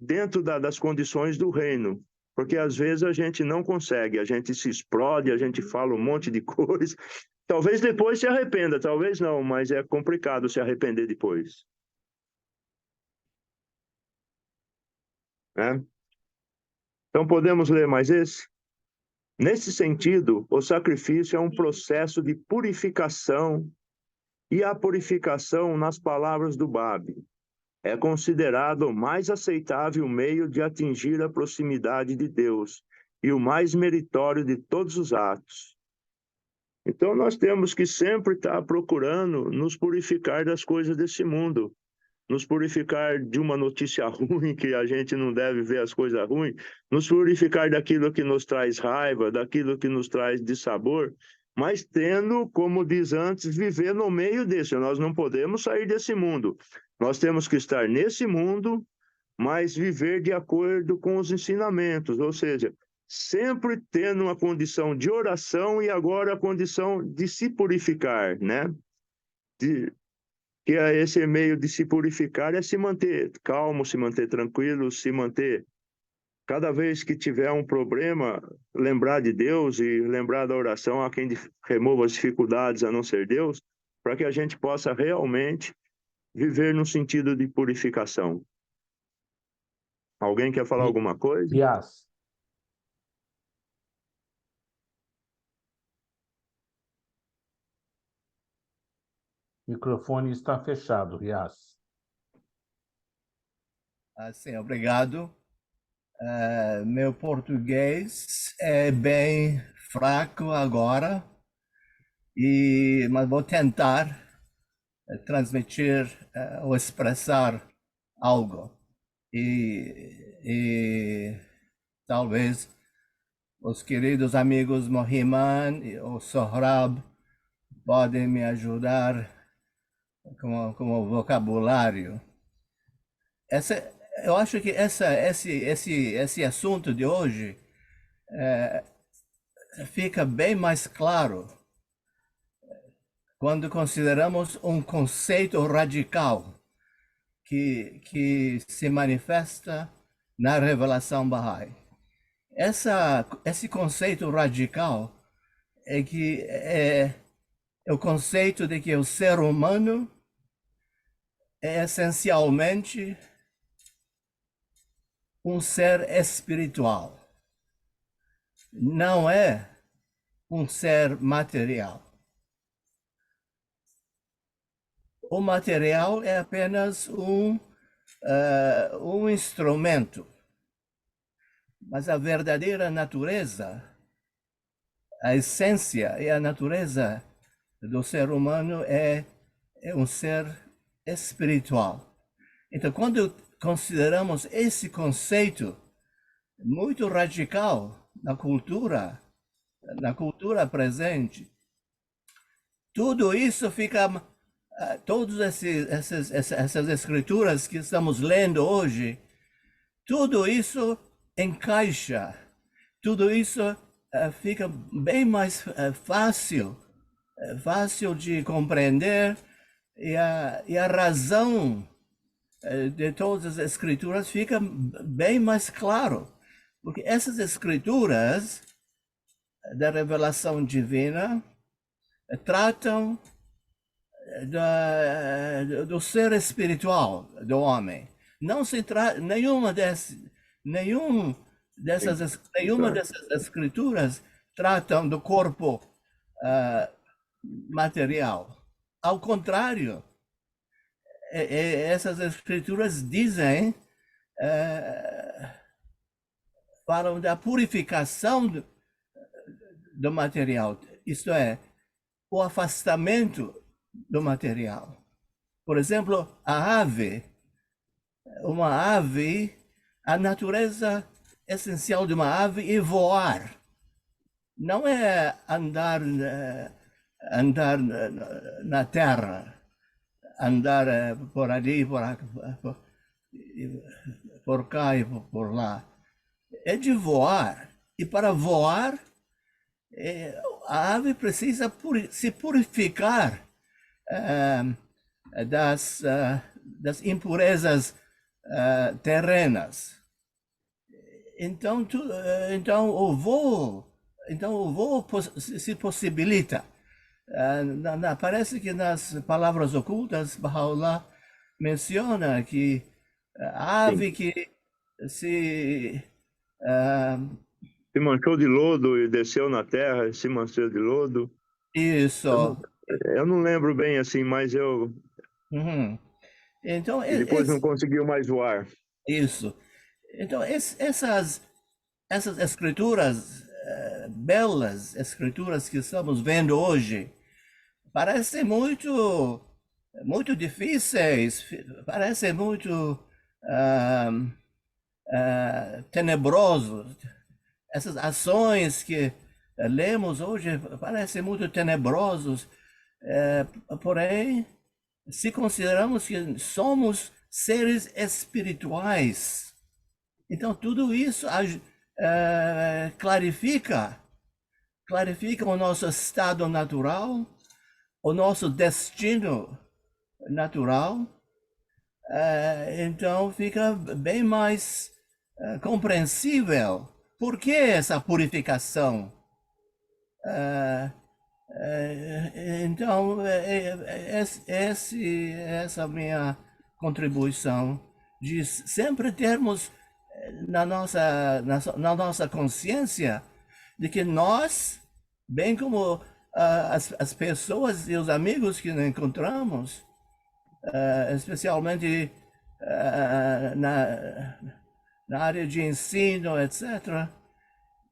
dentro das condições do reino. Porque às vezes a gente não consegue, a gente se explode, a gente fala um monte de coisa. Talvez depois se arrependa, talvez não, mas é complicado se arrepender depois. Né? Então podemos ler mais esse? Nesse sentido, o sacrifício é um processo de purificação, e a purificação, nas palavras do Babi, é considerado o mais aceitável meio de atingir a proximidade de Deus e o mais meritório de todos os atos. Então, nós temos que sempre estar procurando nos purificar das coisas desse mundo, nos purificar de uma notícia ruim, que a gente não deve ver as coisas ruins, nos purificar daquilo que nos traz raiva, daquilo que nos traz dissabor, mas tendo, como diz antes, viver no meio desse. Nós não podemos sair desse mundo. Nós temos que estar nesse mundo, mas viver de acordo com os ensinamentos, ou seja, sempre tendo uma condição de oração e agora a condição de se purificar, né? Que é esse meio de se purificar é se manter calmo, se manter tranquilo, se manter, cada vez que tiver um problema, lembrar de Deus e lembrar da oração a quem remova as dificuldades a não ser Deus, para que a gente possa realmente viver no sentido de purificação. Alguém quer falar alguma coisa? Rias. O microfone está fechado, Rias. Sim, obrigado. Meu português é bem fraco agora, mas vou tentar transmitir ou expressar algo. E talvez os queridos amigos Mohiman e o Sohrab podem me ajudar com o vocabulário. Eu acho que esse assunto de hoje fica bem mais claro quando consideramos um conceito radical que se manifesta na revelação Bahá'í. Esse conceito radical é o conceito de que o ser humano é essencialmente um ser espiritual, não é um ser material. O material é apenas um instrumento, mas a verdadeira natureza, a essência e a natureza do ser humano é um ser espiritual. Então, quando consideramos esse conceito muito radical na cultura presente, tudo isso fica todas essas escrituras que estamos lendo hoje, tudo isso encaixa, tudo isso fica bem mais fácil de compreender, e a razão de todas as escrituras fica bem mais claro, porque essas escrituras da revelação divina tratam do ser espiritual do homem. Não se trata nenhuma dessas escrituras tratam do corpo material. Ao contrário, essas escrituras dizem, falam da purificação do material, isto é, o afastamento do material. Por exemplo, a natureza essencial de uma ave é voar. Não é andar na terra, andar por ali, por cá e por lá. É de voar. E para voar, a ave precisa se purificar das impurezas terrenas. Então o voo se possibilita. Parece que nas palavras ocultas, Baha'u'lláh menciona que a ave que se manchou de lodo e desceu na terra, se manchou de lodo. Isso. Eu não lembro bem assim, mas eu... Uhum. Então, e depois não conseguiu mais voar. Isso. Então, essas escrituras, belas escrituras que estamos vendo hoje, parecem muito difíceis, parecem muito tenebrosos. Essas ações que lemos hoje parecem muito tenebrosos, porém, se consideramos que somos seres espirituais, então tudo isso clarifica o nosso estado natural, o nosso destino natural. Então fica bem mais compreensível por que essa purificação. Então, essa é a minha contribuição, de sempre termos na nossa consciência de que nós, bem como as pessoas e os amigos que encontramos, especialmente na área de ensino, etc.,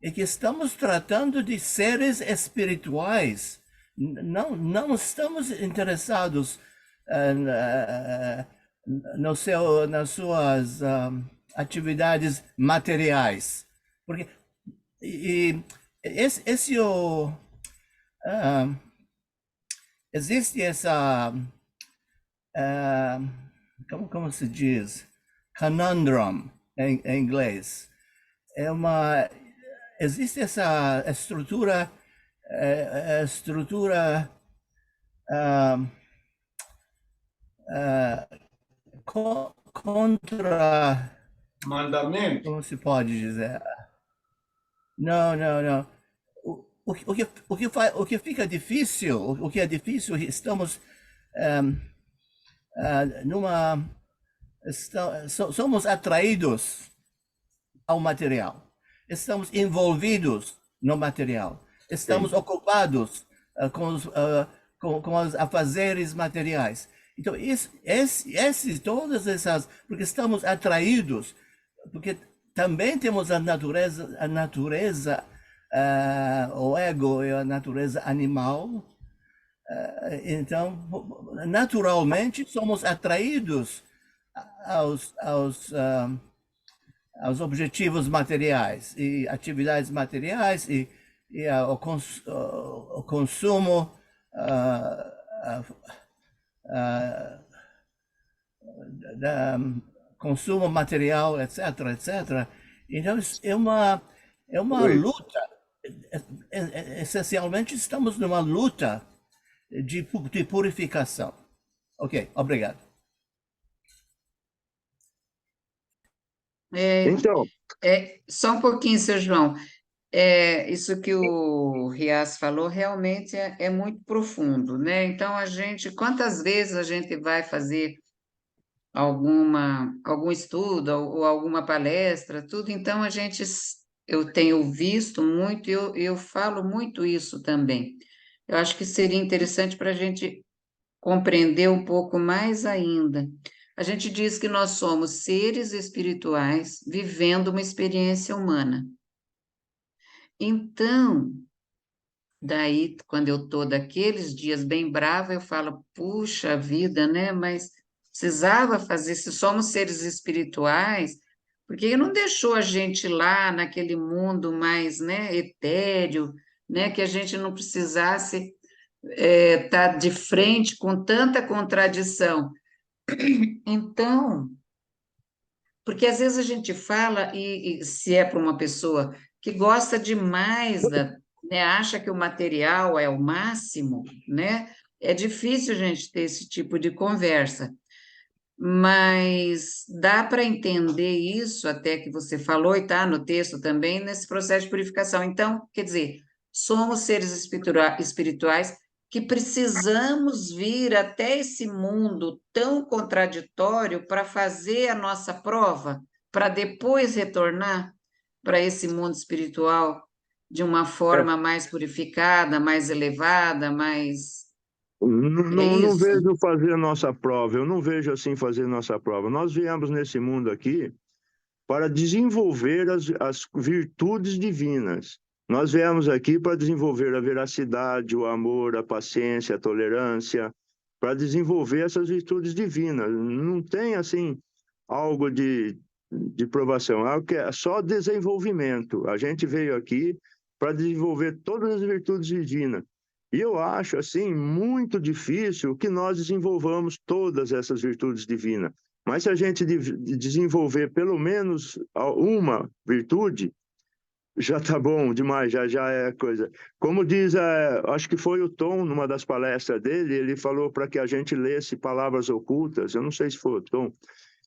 é que estamos tratando de seres espirituais. Não estamos interessados nas suas atividades materiais. Porque existe essa, como se diz? Conundrum em inglês. Existe essa estrutura contra mandamento. Como se pode dizer? Não. O que fica difícil, o que é difícil, estamos somos atraídos ao material. Estamos envolvidos no material. Estamos ocupados com os afazeres materiais. Então, todas essas, porque estamos atraídos, porque também temos a natureza, o ego e a natureza animal. Então, naturalmente, somos atraídos aos objetivos materiais e atividades materiais e o consumo consumo material, etc., etc. Então, é uma Oi. luta. Essencialmente, estamos numa luta de purificação. Ok, obrigado. Então, Só um pouquinho, seu João. Isso que o Rias falou realmente é muito profundo, né? Então, quantas vezes a gente vai fazer algum estudo ou alguma palestra, tudo, então eu tenho visto muito e eu falo muito isso também. Eu acho que seria interessante para a gente compreender um pouco mais ainda. A gente diz que nós somos seres espirituais vivendo uma experiência humana. Então, daí, quando eu estou daqueles dias bem brava, eu falo, puxa vida, né? Mas precisava fazer, se somos seres espirituais, porque ele não deixou a gente lá naquele mundo mais, né, etéreo, né? Que a gente não precisasse estar de frente com tanta contradição. Então, porque às vezes a gente fala, e se é para uma pessoa que gosta demais né, acha que o material é o máximo, né? É difícil a gente ter esse tipo de conversa. Mas dá para entender isso, até que você falou, e está no texto também, nesse processo de purificação. Então, quer dizer, somos seres espirituais que precisamos vir até esse mundo tão contraditório para fazer a nossa prova, para depois retornar para esse mundo espiritual de uma forma mais purificada, mais elevada, mais. É não isso? vejo fazer nossa prova, eu não vejo assim fazer nossa prova. Nós viemos nesse mundo aqui para desenvolver as virtudes divinas. Nós viemos aqui para desenvolver a veracidade, o amor, a paciência, a tolerância, para desenvolver essas virtudes divinas. Não tem, assim, algo de provação, é só desenvolvimento. A gente veio aqui para desenvolver todas as virtudes divinas. E eu acho, assim, muito difícil que nós desenvolvamos todas essas virtudes divinas. Mas se a gente desenvolver pelo menos uma virtude, já está bom demais, já é coisa. Como diz, acho que foi o Tom, numa das palestras dele, ele falou para que a gente lesse palavras ocultas, eu não sei se foi o Tom,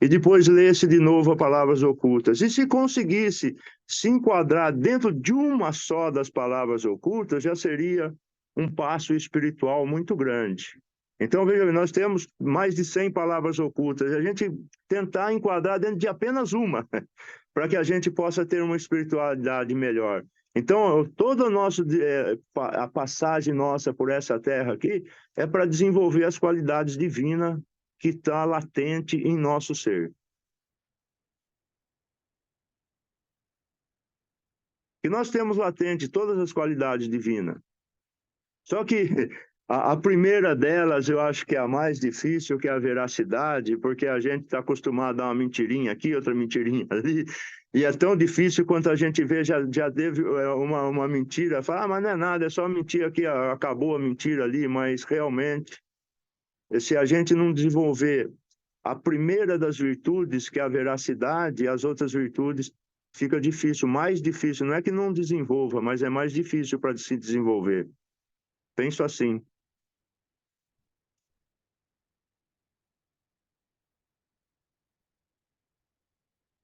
e depois lesse de novo as palavras ocultas. E se conseguisse se enquadrar dentro de uma só das palavras ocultas, já seria um passo espiritual muito grande. Então, veja, nós temos mais de 100 palavras ocultas, e a gente tentar enquadrar dentro de apenas uma, para que a gente possa ter uma espiritualidade melhor. Então, toda a passagem nossa por essa terra aqui é para desenvolver as qualidades divinas que está latente em nosso ser. E nós temos latente todas as qualidades divinas. Só que a primeira delas, eu acho que é a mais difícil, que é a veracidade, porque a gente está acostumado a dar uma mentirinha aqui, outra mentirinha ali, e é tão difícil quanto a gente vê, já teve uma mentira, fala, mas não é nada, é só mentira aqui, acabou a mentira ali, mas realmente, se a gente não desenvolver a primeira das virtudes, que é a veracidade, as outras virtudes, fica difícil, mais difícil, não é que não desenvolva, mas é mais difícil para se desenvolver. Penso assim.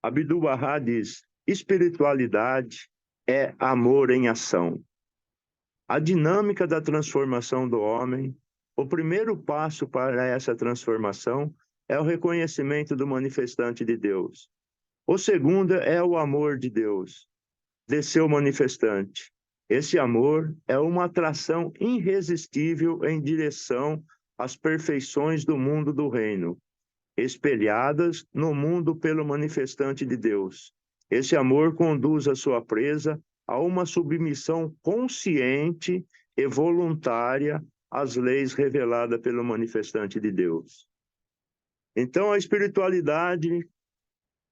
Abdu'l-Bahá diz, espiritualidade é amor em ação. A dinâmica da transformação do homem, o primeiro passo para essa transformação é o reconhecimento do manifestante de Deus. O segundo é o amor de Deus, de seu manifestante. Esse amor é uma atração irresistível em direção às perfeições do mundo do reino, espelhadas no mundo pelo manifestante de Deus. Esse amor conduz a sua presa a uma submissão consciente e voluntária às leis reveladas pelo manifestante de Deus. Então, a espiritualidade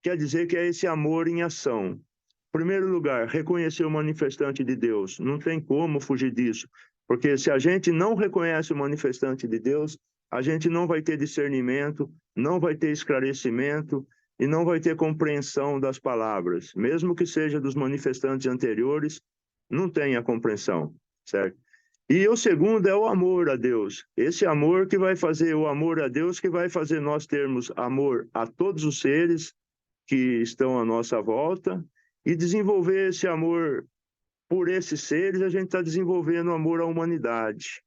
quer dizer que é esse amor em ação. Em primeiro lugar, reconhecer o manifestante de Deus. Não tem como fugir disso. Porque se a gente não reconhece o manifestante de Deus, a gente não vai ter discernimento, não vai ter esclarecimento e não vai ter compreensão das palavras. Mesmo que seja dos manifestantes anteriores, não tem a compreensão, certo? E o segundo é o amor a Deus. Esse amor que vai fazer, o amor a Deus que vai fazer nós termos amor a todos os seres que estão à nossa volta e desenvolver esse amor por esses seres, a gente está desenvolvendo amor à humanidade.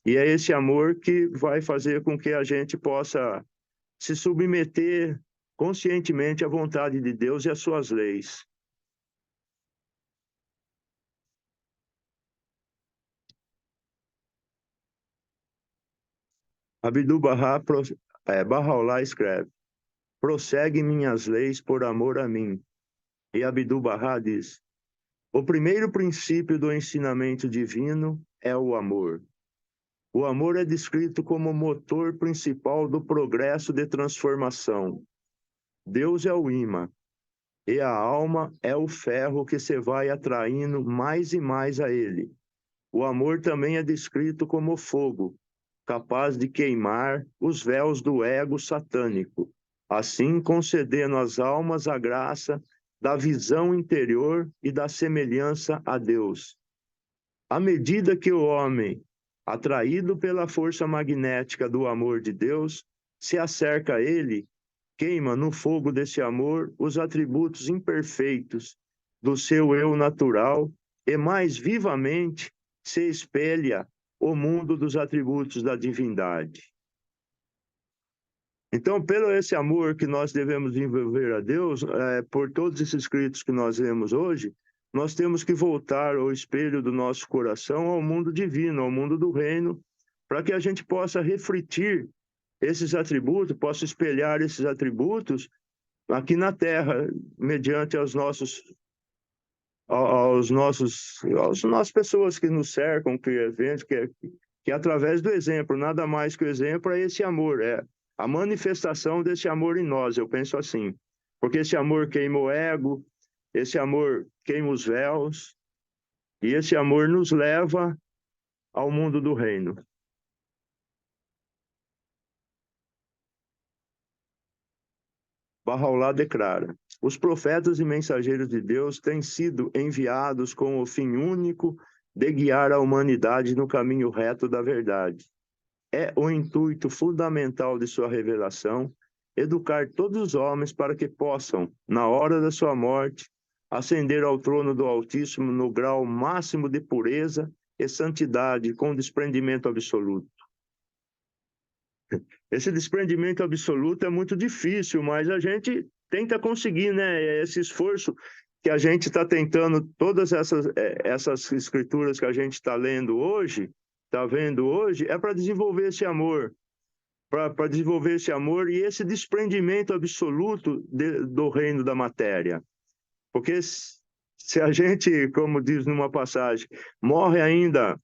E é esse amor que vai fazer com que a gente possa se submeter conscientemente à vontade de Deus e às suas leis. Bahá'u'lláh escreve: prossegue minhas leis por amor a mim. E Abdu'l-Bahá diz: o primeiro princípio do ensinamento divino é o amor. O amor é descrito como o motor principal do progresso de transformação. Deus é o imã, e a alma é o ferro que se vai atraindo mais e mais a ele. O amor também é descrito como fogo, capaz de queimar os véus do ego satânico, assim concedendo às almas a graça da visão interior e da semelhança a Deus. À medida que o homem, atraído pela força magnética do amor de Deus, se acerca a ele, queima no fogo desse amor os atributos imperfeitos do seu eu natural e mais vivamente se espelha o mundo dos atributos da divindade. Então, pelo esse amor que nós devemos desenvolver a Deus, por todos esses escritos que nós lemos hoje, nós temos que voltar ao espelho do nosso coração, ao mundo divino, ao mundo do reino, para que a gente possa refletir esses atributos, possa espelhar esses atributos aqui na Terra, mediante as nossas pessoas que nos cercam, que através do exemplo, nada mais que o exemplo é esse amor, é a manifestação desse amor em nós, eu penso assim. Porque esse amor queima o ego, esse amor queima os véus, e esse amor nos leva ao mundo do reino. Bahá'u'lláh declara: os profetas e mensageiros de Deus têm sido enviados com o fim único de guiar a humanidade no caminho reto da verdade. É o intuito fundamental de sua revelação educar todos os homens para que possam, na hora da sua morte, ascender ao trono do Altíssimo no grau máximo de pureza e santidade com desprendimento absoluto. Esse desprendimento absoluto é muito difícil, mas a gente tenta conseguir, né? Esse esforço que a gente está tentando, todas essas escrituras que a gente está lendo hoje, está vendo hoje, é para desenvolver esse amor, para desenvolver esse amor e esse desprendimento absoluto do reino da matéria. Porque se a gente, como diz numa passagem, morre ainda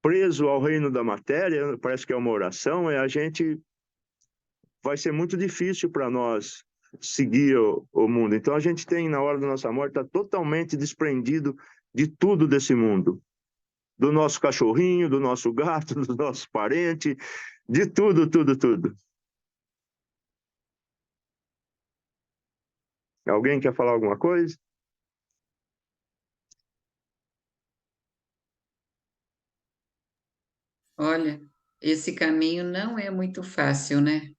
preso ao reino da matéria, parece que é uma oração, a gente vai ser muito difícil para nós seguir o mundo. Então a gente tem, na hora da nossa morte, está totalmente desprendido de tudo desse mundo. Do nosso cachorrinho, do nosso gato, do nosso parente, de tudo, tudo, tudo. Alguém quer falar alguma coisa? Olha, esse caminho não é muito fácil, né?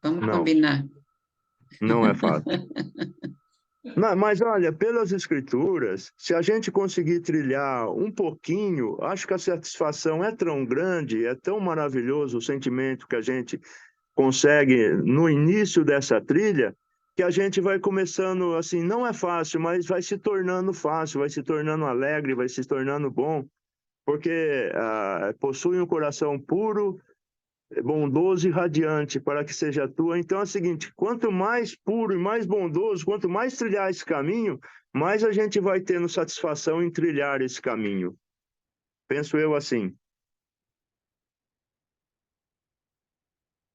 Vamos Não, combinar. não é fácil. Mas olha, pelas escrituras, se a gente conseguir trilhar um pouquinho, acho que a satisfação é tão grande, é tão maravilhoso o sentimento que a gente consegue no início dessa trilha, que a gente vai começando assim, não é fácil, mas vai se tornando fácil, vai se tornando alegre, vai se tornando bom, porque possui um coração puro, bondoso e radiante, para que seja tua. Então é o seguinte, quanto mais puro e mais bondoso, quanto mais trilhar esse caminho, mais a gente vai tendo satisfação em trilhar esse caminho. Penso eu assim.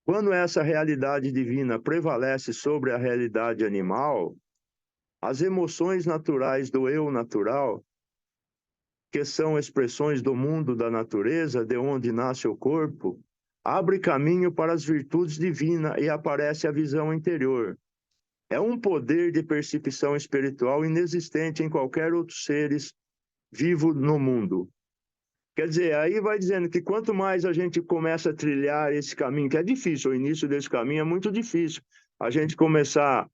Quando essa realidade divina prevalece sobre a realidade animal, as emoções naturais do eu natural, que são expressões do mundo da natureza, de onde nasce o corpo, abre caminho para as virtudes divinas e aparece a visão interior. É um poder de percepção espiritual inexistente em qualquer outro seres vivo no mundo. Quer dizer, aí vai dizendo que quanto mais a gente começa a trilhar esse caminho, que é difícil, o início desse caminho é muito difícil, a gente começar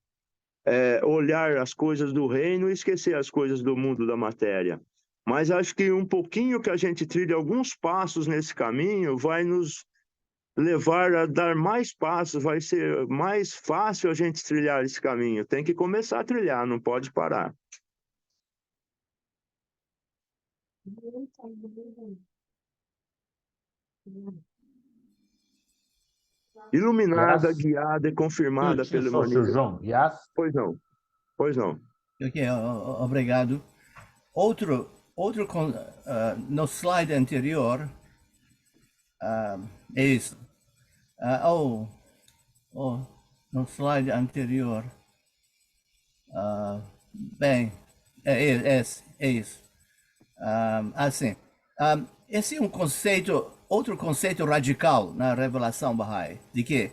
a olhar as coisas do reino e esquecer as coisas do mundo da matéria. Mas acho que um pouquinho que a gente trilha alguns passos nesse caminho vai nos levar a dar mais passos, vai ser mais fácil a gente trilhar esse caminho. Tem que começar a trilhar, não pode parar. Iluminada, Yes. guiada e confirmada Minutinho pelo só, Sr. manifesto. João. Yes. Pois não, pois não. Ok, obrigado. Outro no slide anterior, é isso. No slide anterior, bem, é isso. Assim, esse é um conceito, outro conceito radical na revelação Bahá'í, de que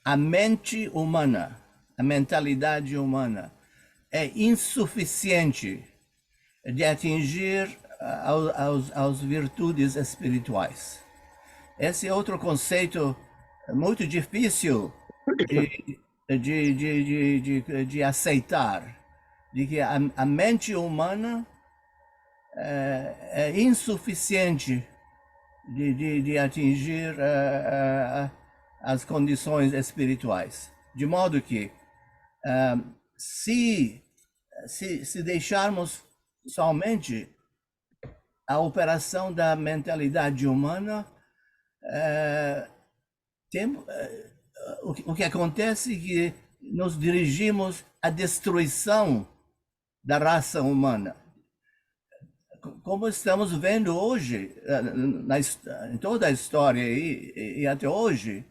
a mente humana, a mentalidade humana, é insuficiente de atingir as virtudes espirituais. Esse é outro conceito muito difícil de aceitar, de que a mente humana é insuficiente de atingir as condições espirituais. De modo que, se deixarmos somente a operação da mentalidade humana, o que acontece é que nos dirigimos à destruição da raça humana. Como estamos vendo hoje, em toda a história e até hoje,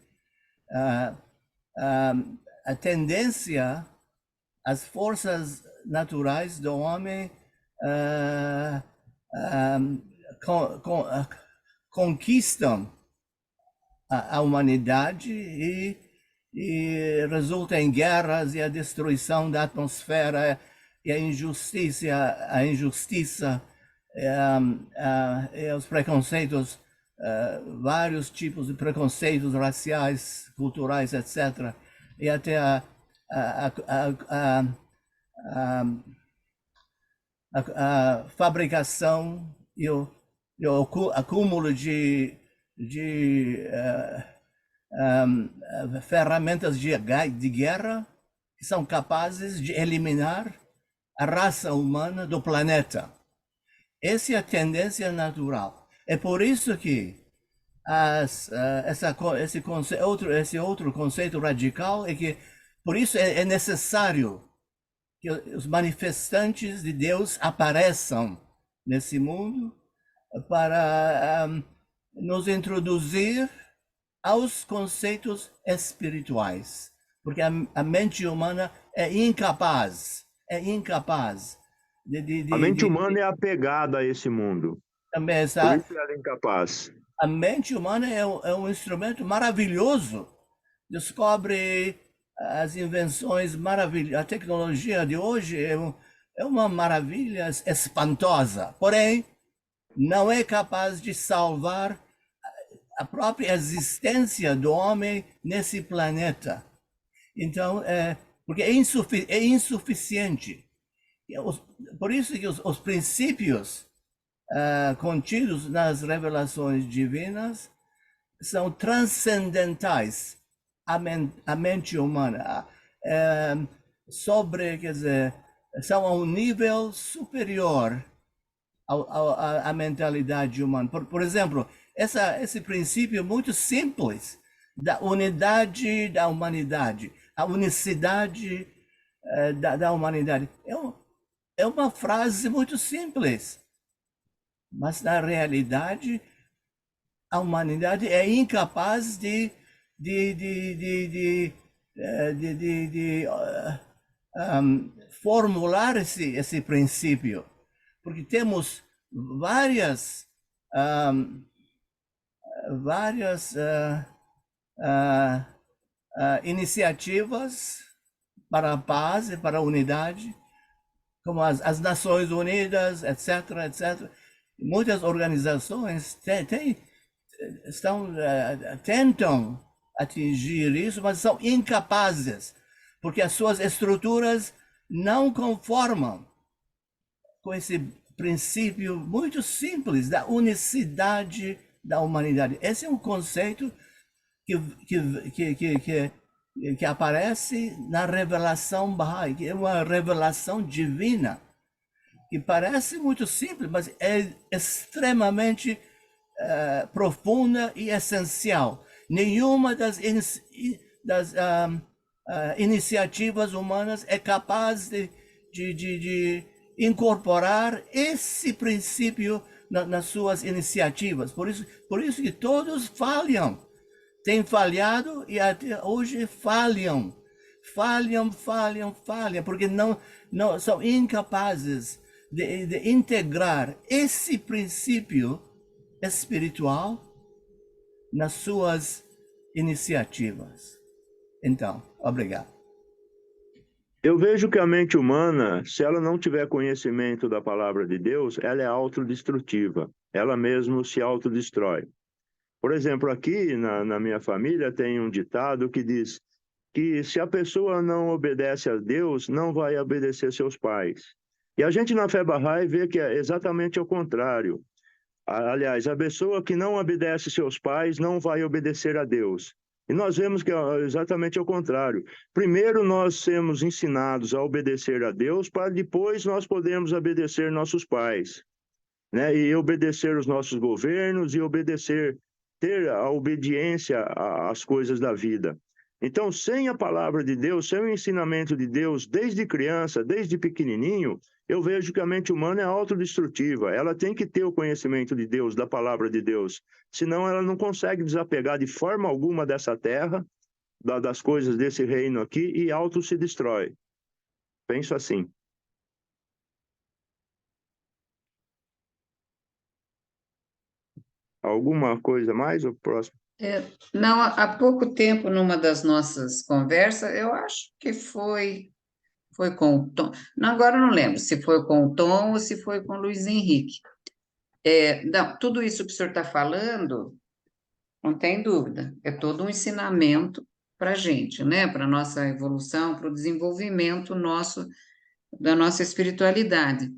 a tendência, as forças naturais do homem conquistam a humanidade e resulta em guerras e a destruição da atmosfera e a injustiça e os preconceitos, vários tipos de preconceitos raciais, culturais, etc. E até a fabricação e o acúmulo de ferramentas de guerra que são capazes de eliminar a raça humana do planeta. Essa é a tendência natural. É por isso que esse outro conceito radical é que, por isso é necessário que os manifestantes de Deus apareçam nesse mundo para nos introduzir aos conceitos espirituais, porque a mente humana é incapaz a mente humana é apegada a esse mundo. Também por isso ela é incapaz. A mente humana é um instrumento maravilhoso, descobre as invenções maravilhosas. A tecnologia de hoje é uma maravilha espantosa, porém não é capaz de salvar a própria existência do homem nesse planeta. Então, porque é insuficiente. Por isso que os princípios contidos nas revelações divinas são transcendentais à mente humana, quer dizer, são a um nível superior à mentalidade humana. Por exemplo, esse princípio muito simples da unidade da humanidade, a unicidade da humanidade. É uma frase muito simples, mas na realidade a humanidade é incapaz de formular esse princípio, porque temos várias iniciativas para a paz e para a unidade, como as Nações Unidas, etc., etc. Muitas organizações tentam atingir isso, mas são incapazes, porque as suas estruturas não conformam com esse princípio muito simples da unicidade da humanidade. Esse é um conceito que aparece na revelação Bahá'í, que é uma revelação divina, que parece muito simples, mas é extremamente profunda e essencial. Nenhuma das iniciativas humanas é capaz de incorporar esse princípio nas suas iniciativas. Por isso que todos falham. Têm falhado e até hoje falham, porque não são incapazes de integrar esse princípio espiritual nas suas iniciativas. Então, obrigado. Eu vejo que a mente humana, se ela não tiver conhecimento da palavra de Deus, ela é autodestrutiva. Ela mesma se autodestrói. Por exemplo, aqui na minha família tem um ditado que diz que se a pessoa não obedece a Deus, não vai obedecer seus pais. E a gente na Fé Bahá'í vê que é exatamente o contrário. Aliás, a pessoa que não obedece seus pais não vai obedecer a Deus. E nós vemos que é exatamente o contrário. Primeiro nós somos ensinados a obedecer a Deus para depois nós podermos obedecer nossos pais, né? E obedecer os nossos governos e ter a obediência às coisas da vida. Então, sem a palavra de Deus, sem o ensinamento de Deus, desde criança, desde pequenininho, eu vejo que a mente humana é autodestrutiva. Ela tem que ter o conhecimento de Deus, da palavra de Deus. Senão, ela não consegue desapegar de forma alguma dessa terra, das coisas desse reino aqui, e auto se destrói. Penso assim. Alguma coisa mais? O próximo? Não, há pouco tempo, numa das nossas conversas, eu acho que foi com o Tom. Não, agora eu não lembro se foi com o Tom ou se foi com o Luiz Henrique. Não, tudo isso que o senhor está falando, não tem dúvida, é todo um ensinamento para a gente, né? Para a nossa evolução, para o desenvolvimento nosso, da nossa espiritualidade.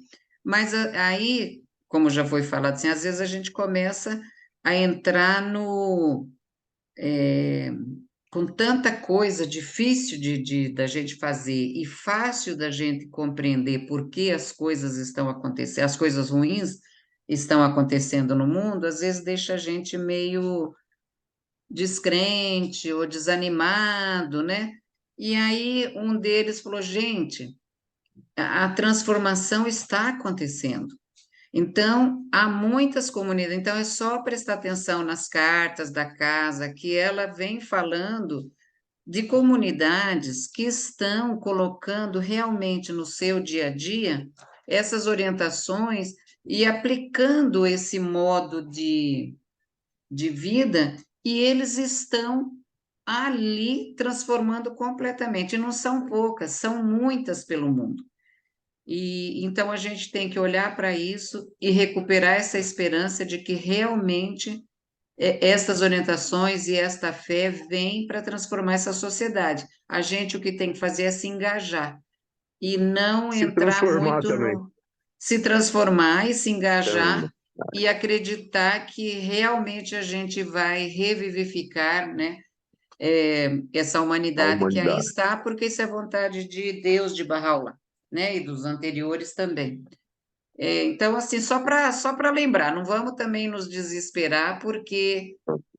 Mas aí, como já foi falado assim, às vezes a gente começa a entrar com tanta coisa difícil da gente fazer e fácil da gente compreender por que as coisas estão acontecendo, as coisas ruins estão acontecendo no mundo, às vezes deixa a gente meio descrente ou desanimado, né? E aí um deles falou, gente, a transformação está acontecendo. Então, há muitas comunidades, então é só prestar atenção nas cartas da casa, que ela vem falando de comunidades que estão colocando realmente no seu dia a dia essas orientações e aplicando esse modo de vida, e eles estão ali transformando completamente. E não são poucas, são muitas pelo mundo. E então a gente tem que olhar para isso e recuperar essa esperança de que realmente essas orientações e esta fé vêm para transformar essa sociedade. A gente o que tem que fazer é se engajar e não Se entrar transformar muito também. se transformar e se engajar Então, e acreditar que realmente a gente vai revivificar, né, essa a humanidade que aí humanidade. está, porque isso é vontade de Deus, de Bahá'u'lláh, né, e dos anteriores também. Então, assim, só para lembrar, não vamos também nos desesperar, porque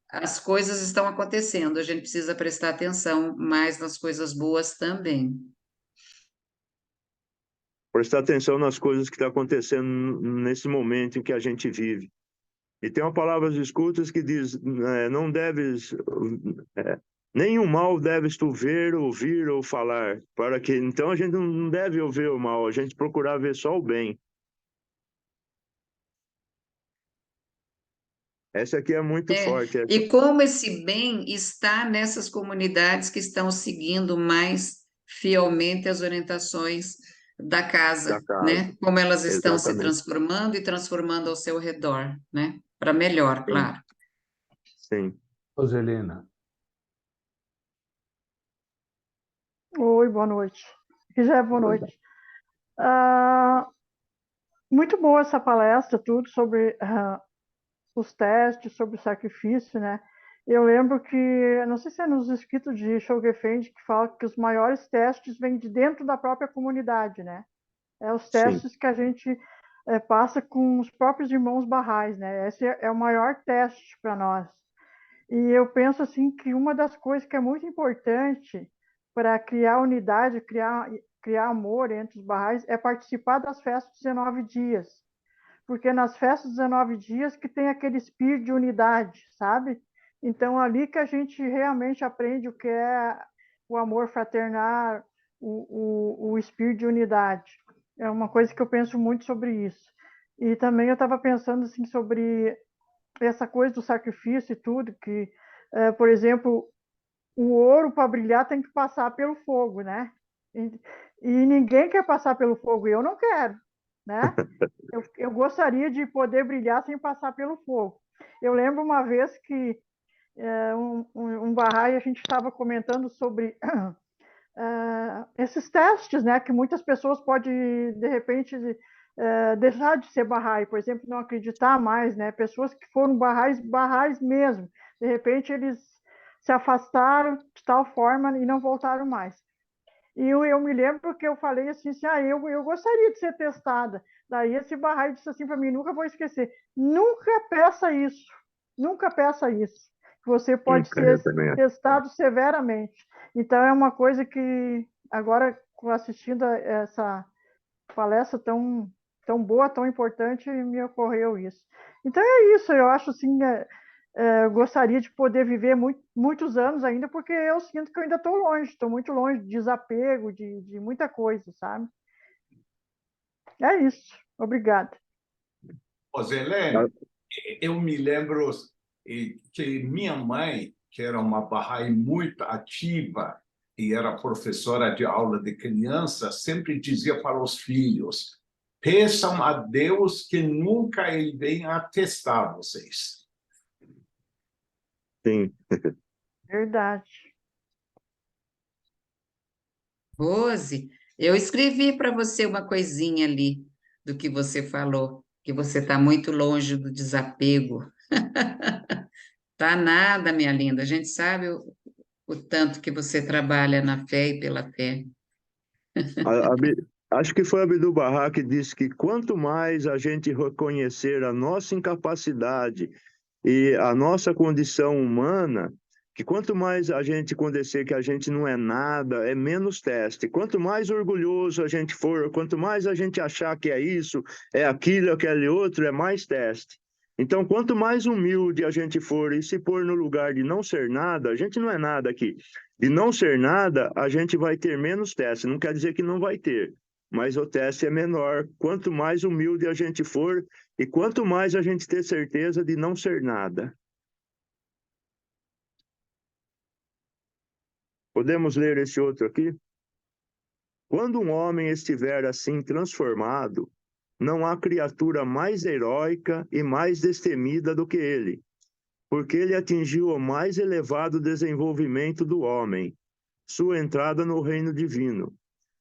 as coisas estão acontecendo, a gente precisa prestar atenção mais nas coisas boas também. Prestar atenção nas coisas que estão acontecendo nesse momento em que a gente vive. E tem uma palavra de escutas que diz, não deves, nenhum mal deves tu ver, ouvir ou falar, para que, então a gente não deve ouvir o mal, a gente procurar ver só o bem. Essa aqui é muito forte. E como esse bem está nessas comunidades que estão seguindo mais fielmente as orientações da casa, Da casa. né? Como elas estão se Exatamente. transformando e transformando ao seu redor, né? Para melhor, Sim. claro. Sim. Roselina. Oi, boa noite. Aqui já é boa noite. Muito boa essa palestra, tudo sobre os testes, sobre o sacrifício, né? Eu lembro que, não sei se é nos escritos de Shogefendi, que fala que os maiores testes vêm de dentro da própria comunidade, né? É os testes que a gente passa com os próprios irmãos barrais, né? Esse é o maior teste para nós. E eu penso assim que uma das coisas que é muito importante para criar unidade, criar amor entre os barrais é participar das festas de 19 dias. Porque nas festas de 19 dias que tem aquele espírito de unidade, sabe? Então, ali que a gente realmente aprende o que é o amor fraternal, o espírito de unidade. É uma coisa que eu penso muito sobre isso. E também eu estava pensando assim, sobre essa coisa do sacrifício e tudo, que, por exemplo, o ouro para brilhar tem que passar pelo fogo, né? E ninguém quer passar pelo fogo, eu não quero, né? Eu gostaria de poder brilhar sem passar pelo fogo. Eu lembro uma vez que um Bahá'í, a gente estava comentando sobre esses testes, né? Que muitas pessoas podem, de repente, deixar de ser Bahá'í, por exemplo, não acreditar mais, né? Pessoas que foram Bahá'ís mesmo. De repente, eles se afastaram de tal forma e não voltaram mais. E eu me lembro que eu falei assim, eu gostaria de ser testada. Daí esse Bahá'í disse assim para mim, nunca vou esquecer, nunca peça isso, nunca peça isso. Você pode ser testado severamente. Então é uma coisa que agora, assistindo a essa palestra tão boa, tão importante, me ocorreu isso. Então é isso, eu acho assim, eu gostaria de poder viver muitos anos ainda, porque eu sinto que eu ainda estou muito longe de desapego, de muita coisa, sabe? É isso. Obrigada. Roselene, eu me lembro que minha mãe, que era uma Bahá'í muito ativa e era professora de aula de criança, sempre dizia para os filhos: peçam a Deus que nunca ele venha testar vocês. Sim. Verdade. Rose, eu escrevi para você uma coisinha ali do que você falou, que você está muito longe do desapego. Tá nada, minha linda. A gente sabe o tanto que você trabalha na fé e pela fé. Acho que foi Abdu'l-Bahá que disse que quanto mais a gente reconhecer a nossa incapacidade e a nossa condição humana, que quanto mais a gente conhecer que a gente não é nada, é menos teste. Quanto mais orgulhoso a gente for, quanto mais a gente achar que é isso, é aquilo, aquele outro, é mais teste. Então, quanto mais humilde a gente for e se pôr no lugar de não ser nada, a gente não é nada aqui. De não ser nada, a gente vai ter menos teste. Não quer dizer que não vai ter, mas o teste é menor. Quanto mais humilde a gente for e quanto mais a gente ter certeza de não ser nada. Podemos ler esse outro aqui? Quando um homem estiver assim transformado, não há criatura mais heróica e mais destemida do que ele, porque ele atingiu o mais elevado desenvolvimento do homem, sua entrada no reino divino.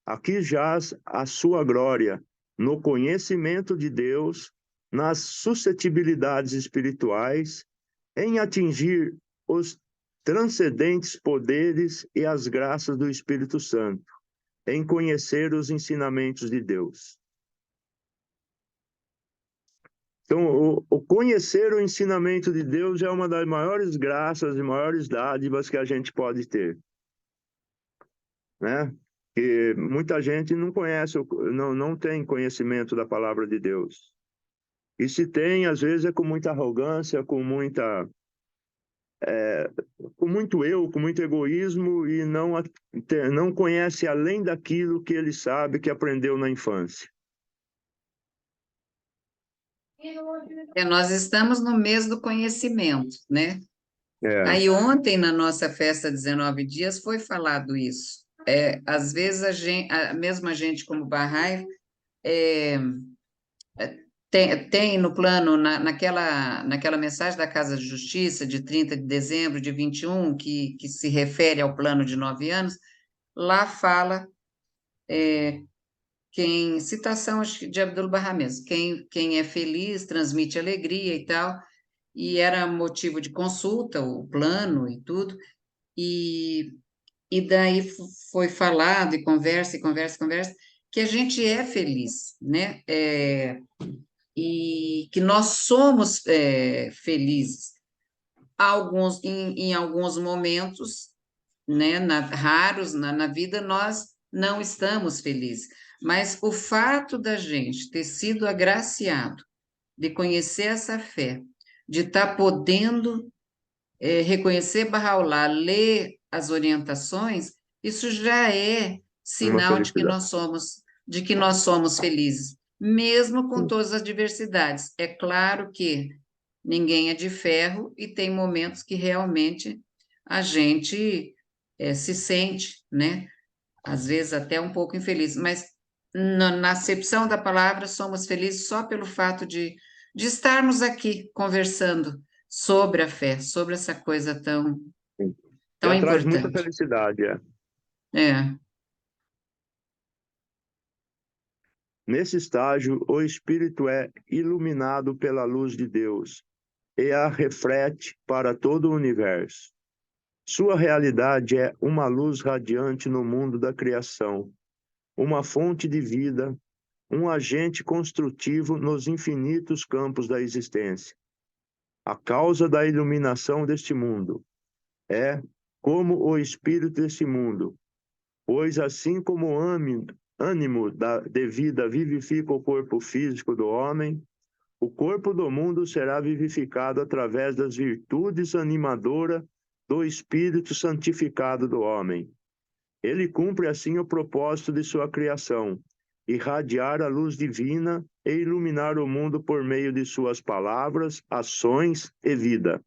Aqui jaz a sua glória, no conhecimento de Deus, nas suscetibilidades espirituais, em atingir os transcendentes poderes e as graças do Espírito Santo, em conhecer os ensinamentos de Deus. Então, o conhecer o ensinamento de Deus é uma das maiores graças e maiores dádivas que a gente pode ter, né? Que muita gente não conhece, não tem conhecimento da palavra de Deus. E se tem, às vezes é com muita arrogância, com muito eu, com muito egoísmo e não conhece além daquilo que ele sabe que aprendeu na infância. Nós estamos no mês do conhecimento, né? Aí ontem, na nossa festa 19 dias, foi falado isso. Às vezes, mesmo a gente como Bahá'í, tem no plano, naquela mensagem da Casa de Justiça, de 30 de dezembro de 21, que se refere ao plano de 9 anos, lá fala, citação acho que de Abdu'l-Bahá mesmo, quem é feliz transmite alegria e tal, e era motivo de consulta, o plano e tudo, e daí foi falado, e conversa, que a gente é feliz, né? E que nós somos felizes. Em alguns momentos, né, raros na vida, nós não estamos felizes. Mas o fato da gente ter sido agraciado de conhecer essa fé, de estar podendo reconhecer Bahá'u'lláh, ler as orientações, isso já é sinal de que nós somos felizes, mesmo com todas as diversidades. É claro que ninguém é de ferro e tem momentos que realmente a gente se sente, né? Às vezes até um pouco infeliz, mas na acepção da palavra, somos felizes só pelo fato de estarmos aqui conversando sobre a fé, sobre essa coisa tão Traz muita importante. felicidade, É. Nesse estágio, o espírito é iluminado pela luz de Deus e a reflete para todo o universo. Sua realidade é uma luz radiante no mundo da criação, uma fonte de vida, um agente construtivo nos infinitos campos da existência. A causa da iluminação deste mundo é como o espírito deste mundo, pois assim como o ânimo de vida vivifica o corpo físico do homem, o corpo do mundo será vivificado através das virtudes animadoras do espírito santificado do homem. Ele cumpre assim o propósito de sua criação, irradiar a luz divina e iluminar o mundo por meio de suas palavras, ações e vida.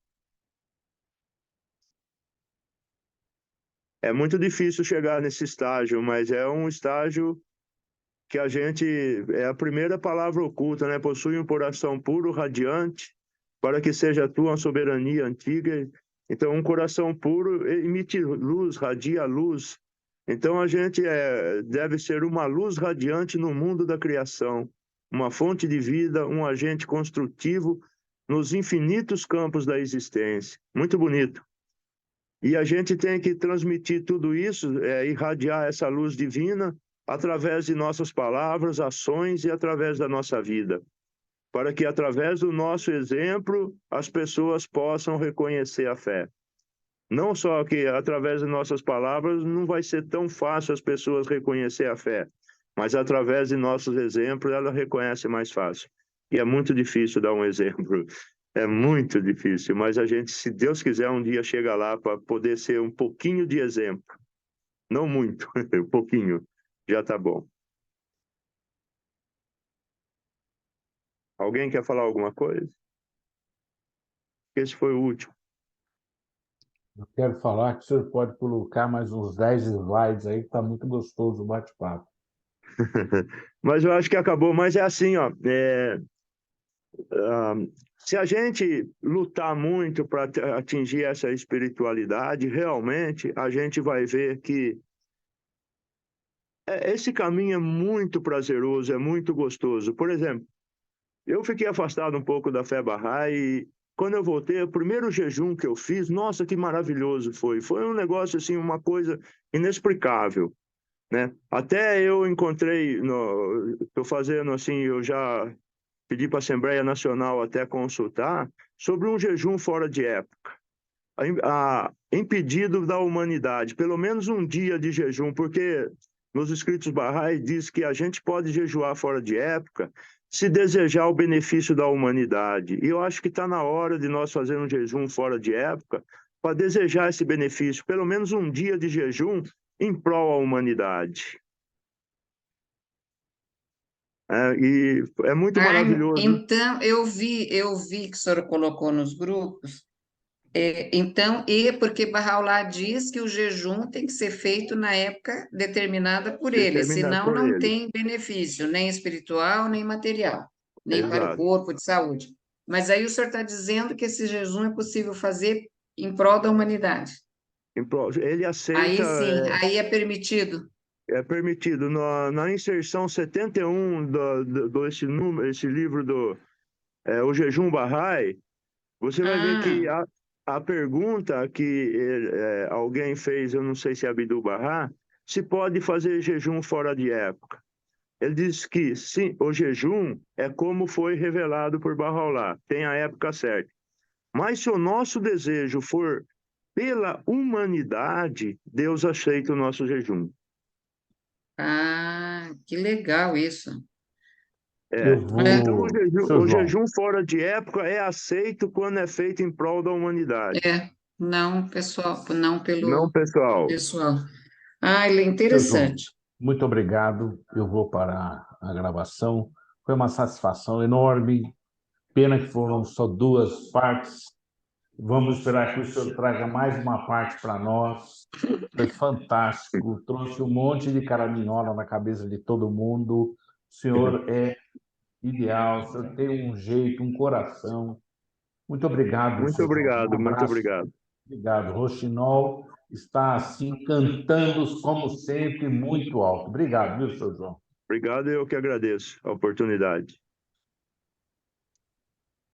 É muito difícil chegar nesse estágio, mas é um estágio que a gente, é a primeira palavra oculta, né? Possui um coração puro, radiante, para que seja a tua soberania antiga. Então, um coração puro emite luz, radia luz. Então, a gente deve ser uma luz radiante no mundo da criação, uma fonte de vida, um agente construtivo nos infinitos campos da existência. Muito bonito. E a gente tem que transmitir tudo isso, irradiar essa luz divina através de nossas palavras, ações e através da nossa vida, para que através do nosso exemplo as pessoas possam reconhecer a fé. Não só que através de nossas palavras não vai ser tão fácil as pessoas reconhecer a fé, mas através de nossos exemplos ela reconhece mais fácil. E é muito difícil dar um exemplo. É muito difícil, mas a gente, se Deus quiser, um dia chega lá para poder ser um pouquinho de exemplo. Não muito, um pouquinho. Já está bom. Alguém quer falar alguma coisa? Esse foi o último. Eu quero falar que o senhor pode colocar mais uns 10 slides aí, que está muito gostoso o bate-papo. Mas eu acho que acabou. Mas é assim, ó. Se a gente lutar muito para atingir essa espiritualidade, realmente a gente vai ver que esse caminho é muito prazeroso, é muito gostoso. Por exemplo, eu fiquei afastado um pouco da fé Bahá'í e quando eu voltei, o primeiro jejum que eu fiz, nossa, que maravilhoso foi. Foi um negócio assim, uma coisa inexplicável, né? Até eu encontrei, estou fazendo assim, eu já pedi para a Assembleia Nacional até consultar sobre um jejum fora de época. Impedido da humanidade, pelo menos um dia de jejum, porque nos escritos Bahá'í diz que a gente pode jejuar fora de época se desejar o benefício da humanidade. E eu acho que está na hora de nós fazer um jejum fora de época para desejar esse benefício, pelo menos um dia de jejum em prol da humanidade. E é muito maravilhoso. Então, eu vi que o senhor colocou nos grupos. Então, porque Bahá'u'lláh diz que o jejum tem que ser feito na época determinada por ele, Determinado senão por não ele. tem benefício, nem espiritual, nem material, nem para o Exato. corpo de saúde. Mas aí o senhor está dizendo que esse jejum é possível fazer em prol da humanidade. Ele Aí aceita, sim, aí é permitido. é permitido. Na inserção 71 esse livro do O Jejum Bahá'í, você vai ver que a pergunta que alguém fez, eu não sei se é Abdu'l-Bahá, se pode fazer jejum fora de época. Ele diz que sim, o jejum é como foi revelado por Bahá'u'lláh, tem a época certa. Mas se o nosso desejo for pela humanidade, Deus aceita o nosso jejum. Que legal isso. Então, o Seu João, jejum fora de época é aceito quando é feito em prol da humanidade. Não, pessoal, não pelo Não, pessoal. pessoal. Ele é seu João, interessante. muito obrigado. Eu vou parar a gravação. Foi uma satisfação enorme. Pena que foram só 2 partes. Vamos esperar que o senhor traga mais uma parte para nós. Foi fantástico. Trouxe um monte de caraminhola na cabeça de todo mundo. O senhor é ideal. O senhor tem um jeito, um coração. Muito obrigado, Muito seu João. obrigado, Um muito abraço. obrigado. Obrigado. Roxinol está assim, cantando, como sempre, muito alto. Obrigado, viu, seu João? Obrigado, eu que agradeço a oportunidade.